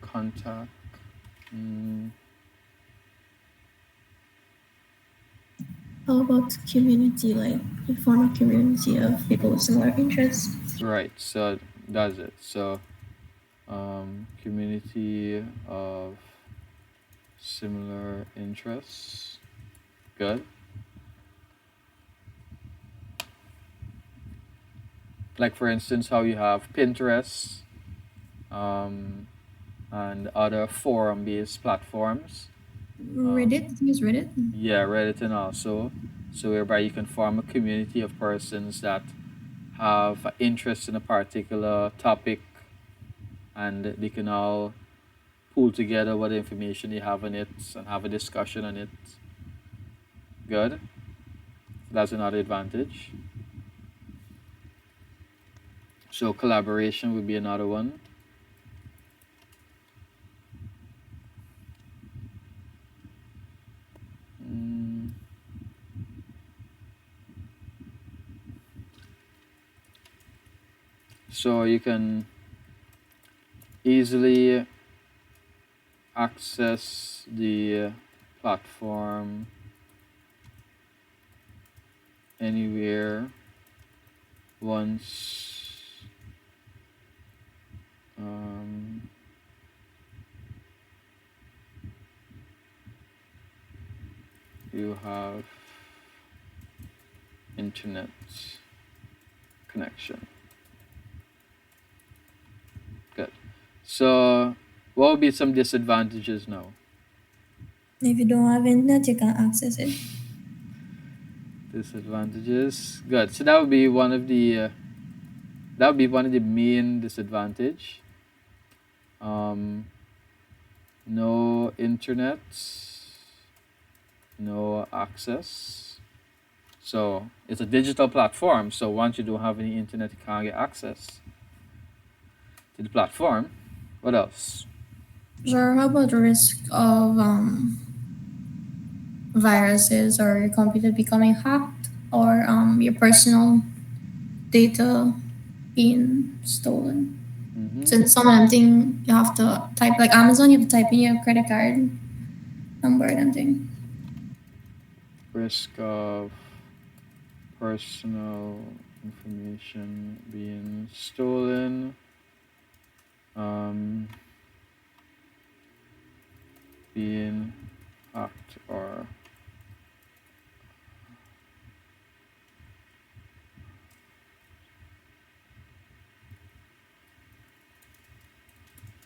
Contact. Mm, How about community? Like we form a community of people with similar interests. right. So that's it. So community of similar interests. Good. Like for instance, how you have Pinterest um, and other forum-based platforms. Reddit, use Reddit. Yeah, Reddit and also, so whereby you can form a community of persons that have an interest in a particular topic, and they can all pull together what information they have on it and have a discussion on it. Good. That's another advantage. So collaboration would be another one. Mm, so you can easily access the platform anywhere once um, you have internet connection. Good. So, what would be some disadvantages now? If you don't have internet, you can access it. Disadvantages. Good. So that would be one of the main disadvantage. Um, no internet, no access. So it's a digital platform. So once you don't have any internet, you can't get access to the platform. What else? So how about the risk of viruses or your computer becoming hacked or your personal data being stolen? Mm-hmm. So some of them thing you have to type like Amazon, you have to type in your credit card number and thing. Risk of personal information being stolen. Um, being hacked or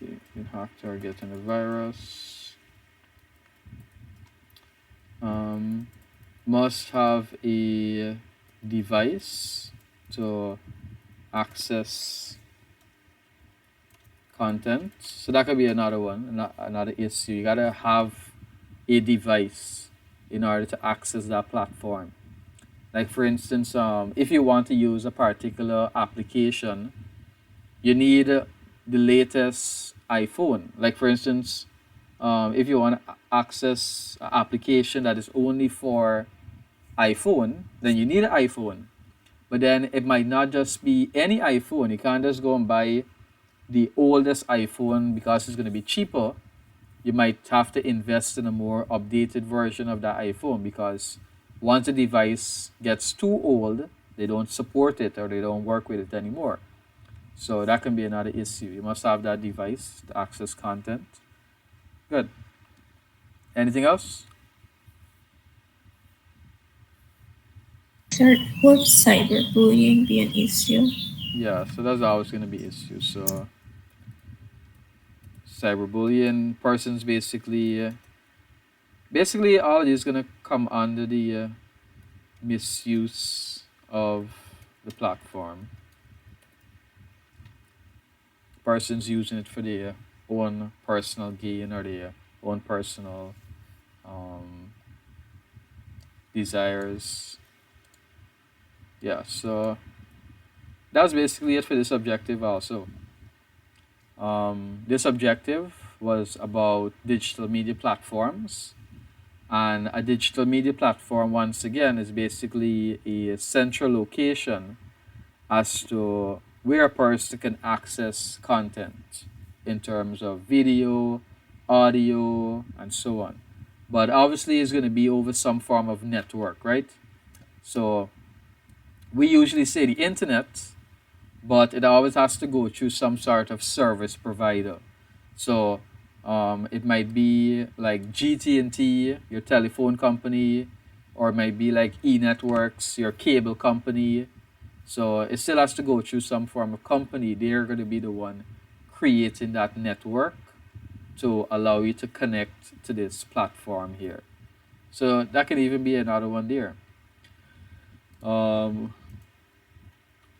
being hacked or getting a virus. Um, must have a device to access content. So that could be another one, another issue. You gotta have a device in order to access that platform. Like for instance, if you want to use a particular application, you need the latest iPhone. Like for instance, if you want to access an application that is only for iPhone, then you need an iPhone. But then it might not just be any iPhone. You can't just go and buy the oldest iPhone because it's going to be cheaper. You might have to invest in a more updated version of that iPhone because once a device gets too old, they don't support it or they don't work with it anymore. So that can be another issue. You must have that device to access content. Good. Anything else? Sir, will cyberbullying be an issue? Yeah, so that's always going to be issue. So cyberbullying, persons basically all of this is going to come under the misuse of the platform. Persons using it for their own personal gain or their own personal um, desires. Yeah, so that's basically it for this objective also. This objective was about digital media platforms. And a digital media platform, once again, is basically a central location as to where a person can access content in terms of video, audio, and so on. But obviously, it's going to be over some form of network, right? So we usually say the internet, but it always has to go through some sort of service provider. So it might be like GT&T, your telephone company, or it might be like E-Networks, your cable company. So it still has to go through some form of company. They're going to be the one creating that network to allow you to connect to this platform here. So that can even be another one there. Um,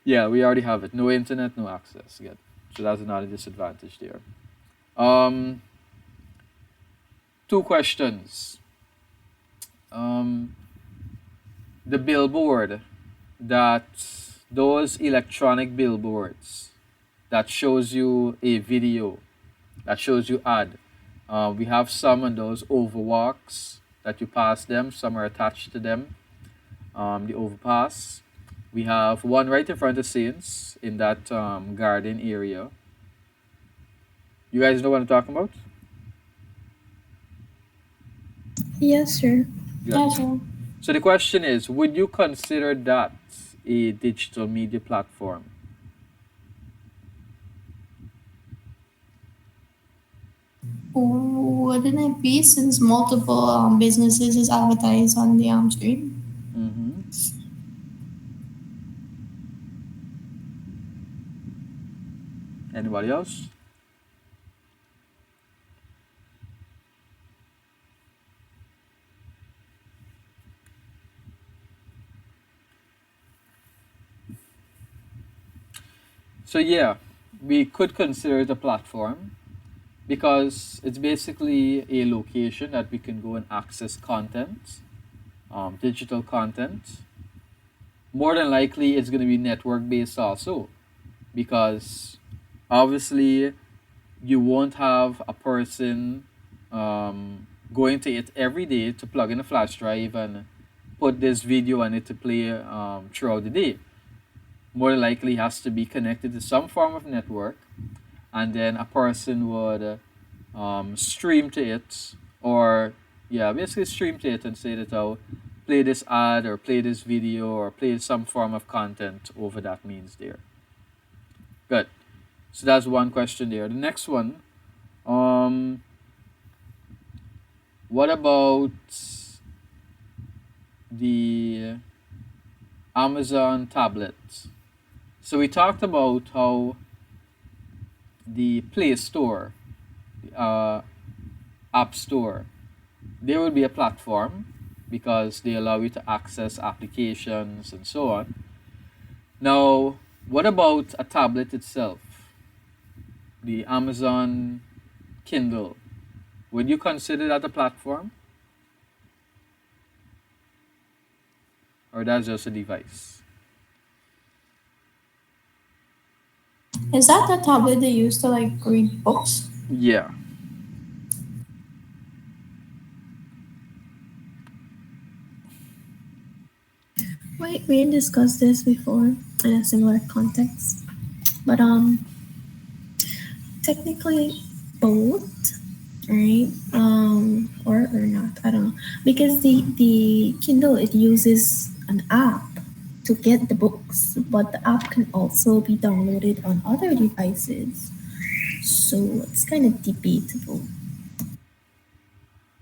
yeah, we already have it. No internet, no access. Good. So that's another disadvantage there. Um, Two questions. Um, the billboard that those electronic billboards that shows you a video, that shows you ad. We have some on those overwalks that you pass them. Some are attached to them. The overpass. We have one right in front of Saints in that garden area. You guys know what I'm talking about? Yes, sir. Good. So the question is, would you consider that a digital media platform? Wouldn't it be since multiple businesses is advertised on the screen? Mm-hmm. Anybody else? So yeah, we could consider it a platform because it's basically a location that we can go and access content, digital content. More than likely, it's going to be network based also because obviously you won't have a person going to it every day to plug in a flash drive and put this video on it to play throughout the day. More than likely has to be connected to some form of network, and then a person would stream to it, or yeah, basically stream to it and say that I'll play this ad or play this video or play some form of content over that means there. Good. So that's one question there. The next one, um, what about the Amazon tablet? So we talked about how the Play Store, uh, App Store, there will be a platform because they allow you to access applications and so on. Now, what about a tablet itself? The Amazon Kindle. Would you consider that a platform? Or that's just a device? Is that the tablet they use to like read books? Yeah. We discussed this before in a similar context, but technically both, right? Or not, I don't know, because the Kindle, it uses an app to get the books, but the app can also be downloaded on other devices, so it's kind of debatable.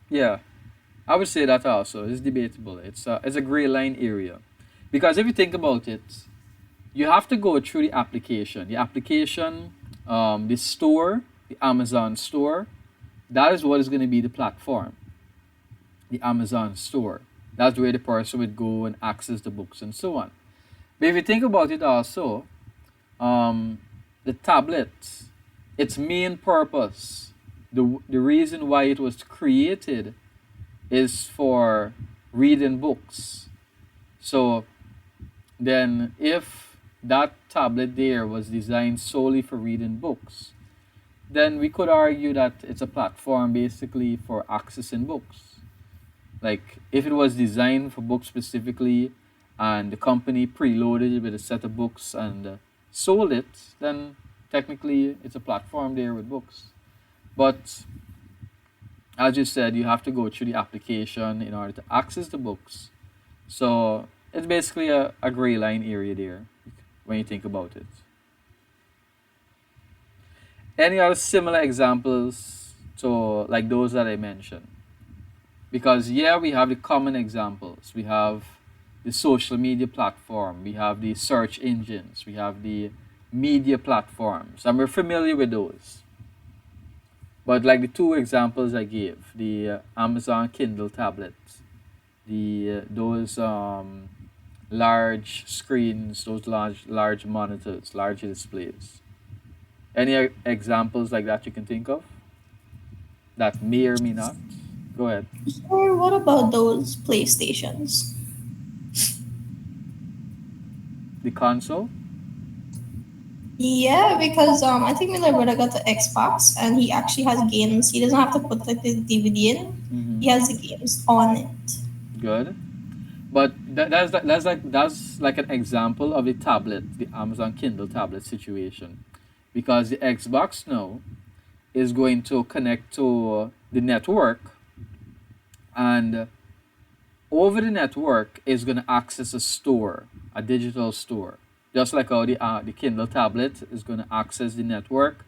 Yeah. I would say that also is debatable. It's a gray line area, because if you think about it, you have to go through the application. The application, the store, the Amazon store, that is what is going to be the platform. The Amazon store. That's where the person would go and access the books and so on. But if you think about it also, um, the tablet, its main purpose, the reason why it was created is for reading books. So then if that tablet there was designed solely for reading books, then we could argue that it's a platform basically for accessing books. Like if it was designed for books specifically and the company preloaded it with a set of books and sold it, then technically it's a platform there with books. But as you said, you have to go through the application in order to access the books. So it's basically a gray line area there when you think about it. Any other similar examples to like those that I mentioned? Because yeah, we have the common examples. We have the social media platform, we have the search engines, we have the media platforms, and we're familiar with those. But like the two examples I gave, the Amazon Kindle tablets, the those large screens, those large monitors, large displays. Any examples like that you can think of that may or may not? Go ahead. Or what about those PlayStations? The console. Yeah, because I think my little brother got the Xbox and he actually has games. He doesn't have to put like the DVD in. Mm-hmm. He has the games on it. Good. But that's like an example of the tablet, the Amazon Kindle tablet situation, because the Xbox now is going to connect to the network, and over the network is going to access a store, a digital store, just like how the Kindle tablet is going to access the network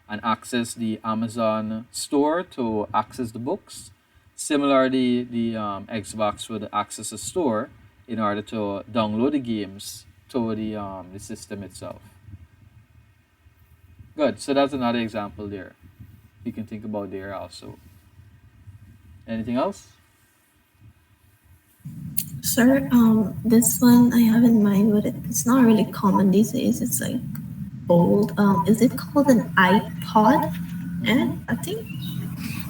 and access the Amazon store to access the books. Similarly, the Xbox would access a store in order to download the games to the system itself. Good. So that's another example there. You can think about there also. Anything else? Sir, this one I have in mind, but it's not really common these days. It's like old. Is it called an iPod? Yeah, Mm-hmm. I think.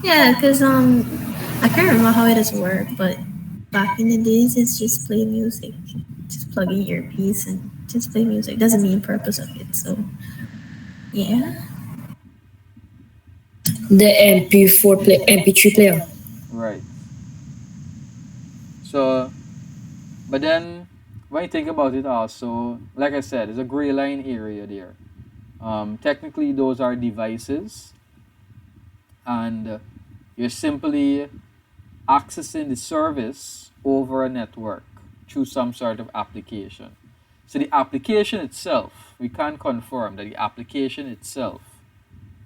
Yeah, because I can't remember how it does work, but back in the days, it's just play music, just plug in your earpiece and just play music. That's the main purpose of it. So yeah. The MP3 player. Right. So, but then when you think about it also, like I said, there's a gray line area there. Technically, those are devices, and you're simply accessing the service over a network through some sort of application. So the application itself, we can confirm that the application itself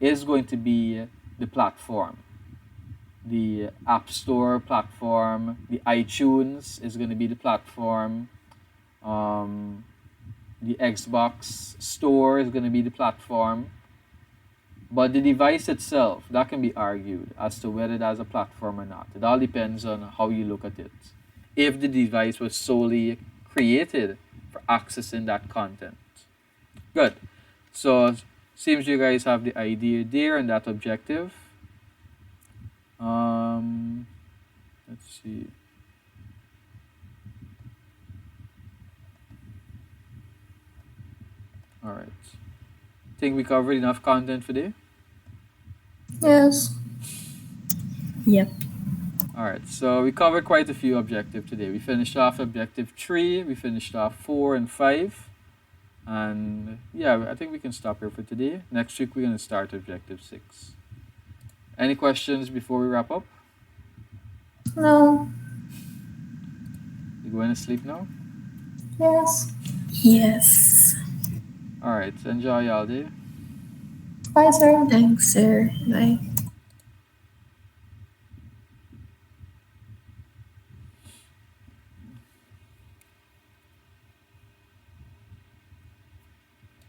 is going to be the platform. The App Store platform, the iTunes is going to be the platform. Um, the Xbox Store is going to be the platform. But the device itself, that can be argued as to whether that's a platform or not. It all depends on how you look at it. If the device was solely created for accessing that content. Good. So seems you guys have the idea there and that objective. Um, let's see. All right. Think we covered enough content for today? Yes. Yep. All right, so we covered quite a few objectives today. We finished off objective 3, we finished off 4 and 5. And yeah, I think we can stop here for today. Next week, we're going to start objective 6. Any questions before we wrap up? No. You going to sleep now? Yes. Yes. All right, enjoy y'all day. Bye, sir. Thanks, sir. Bye.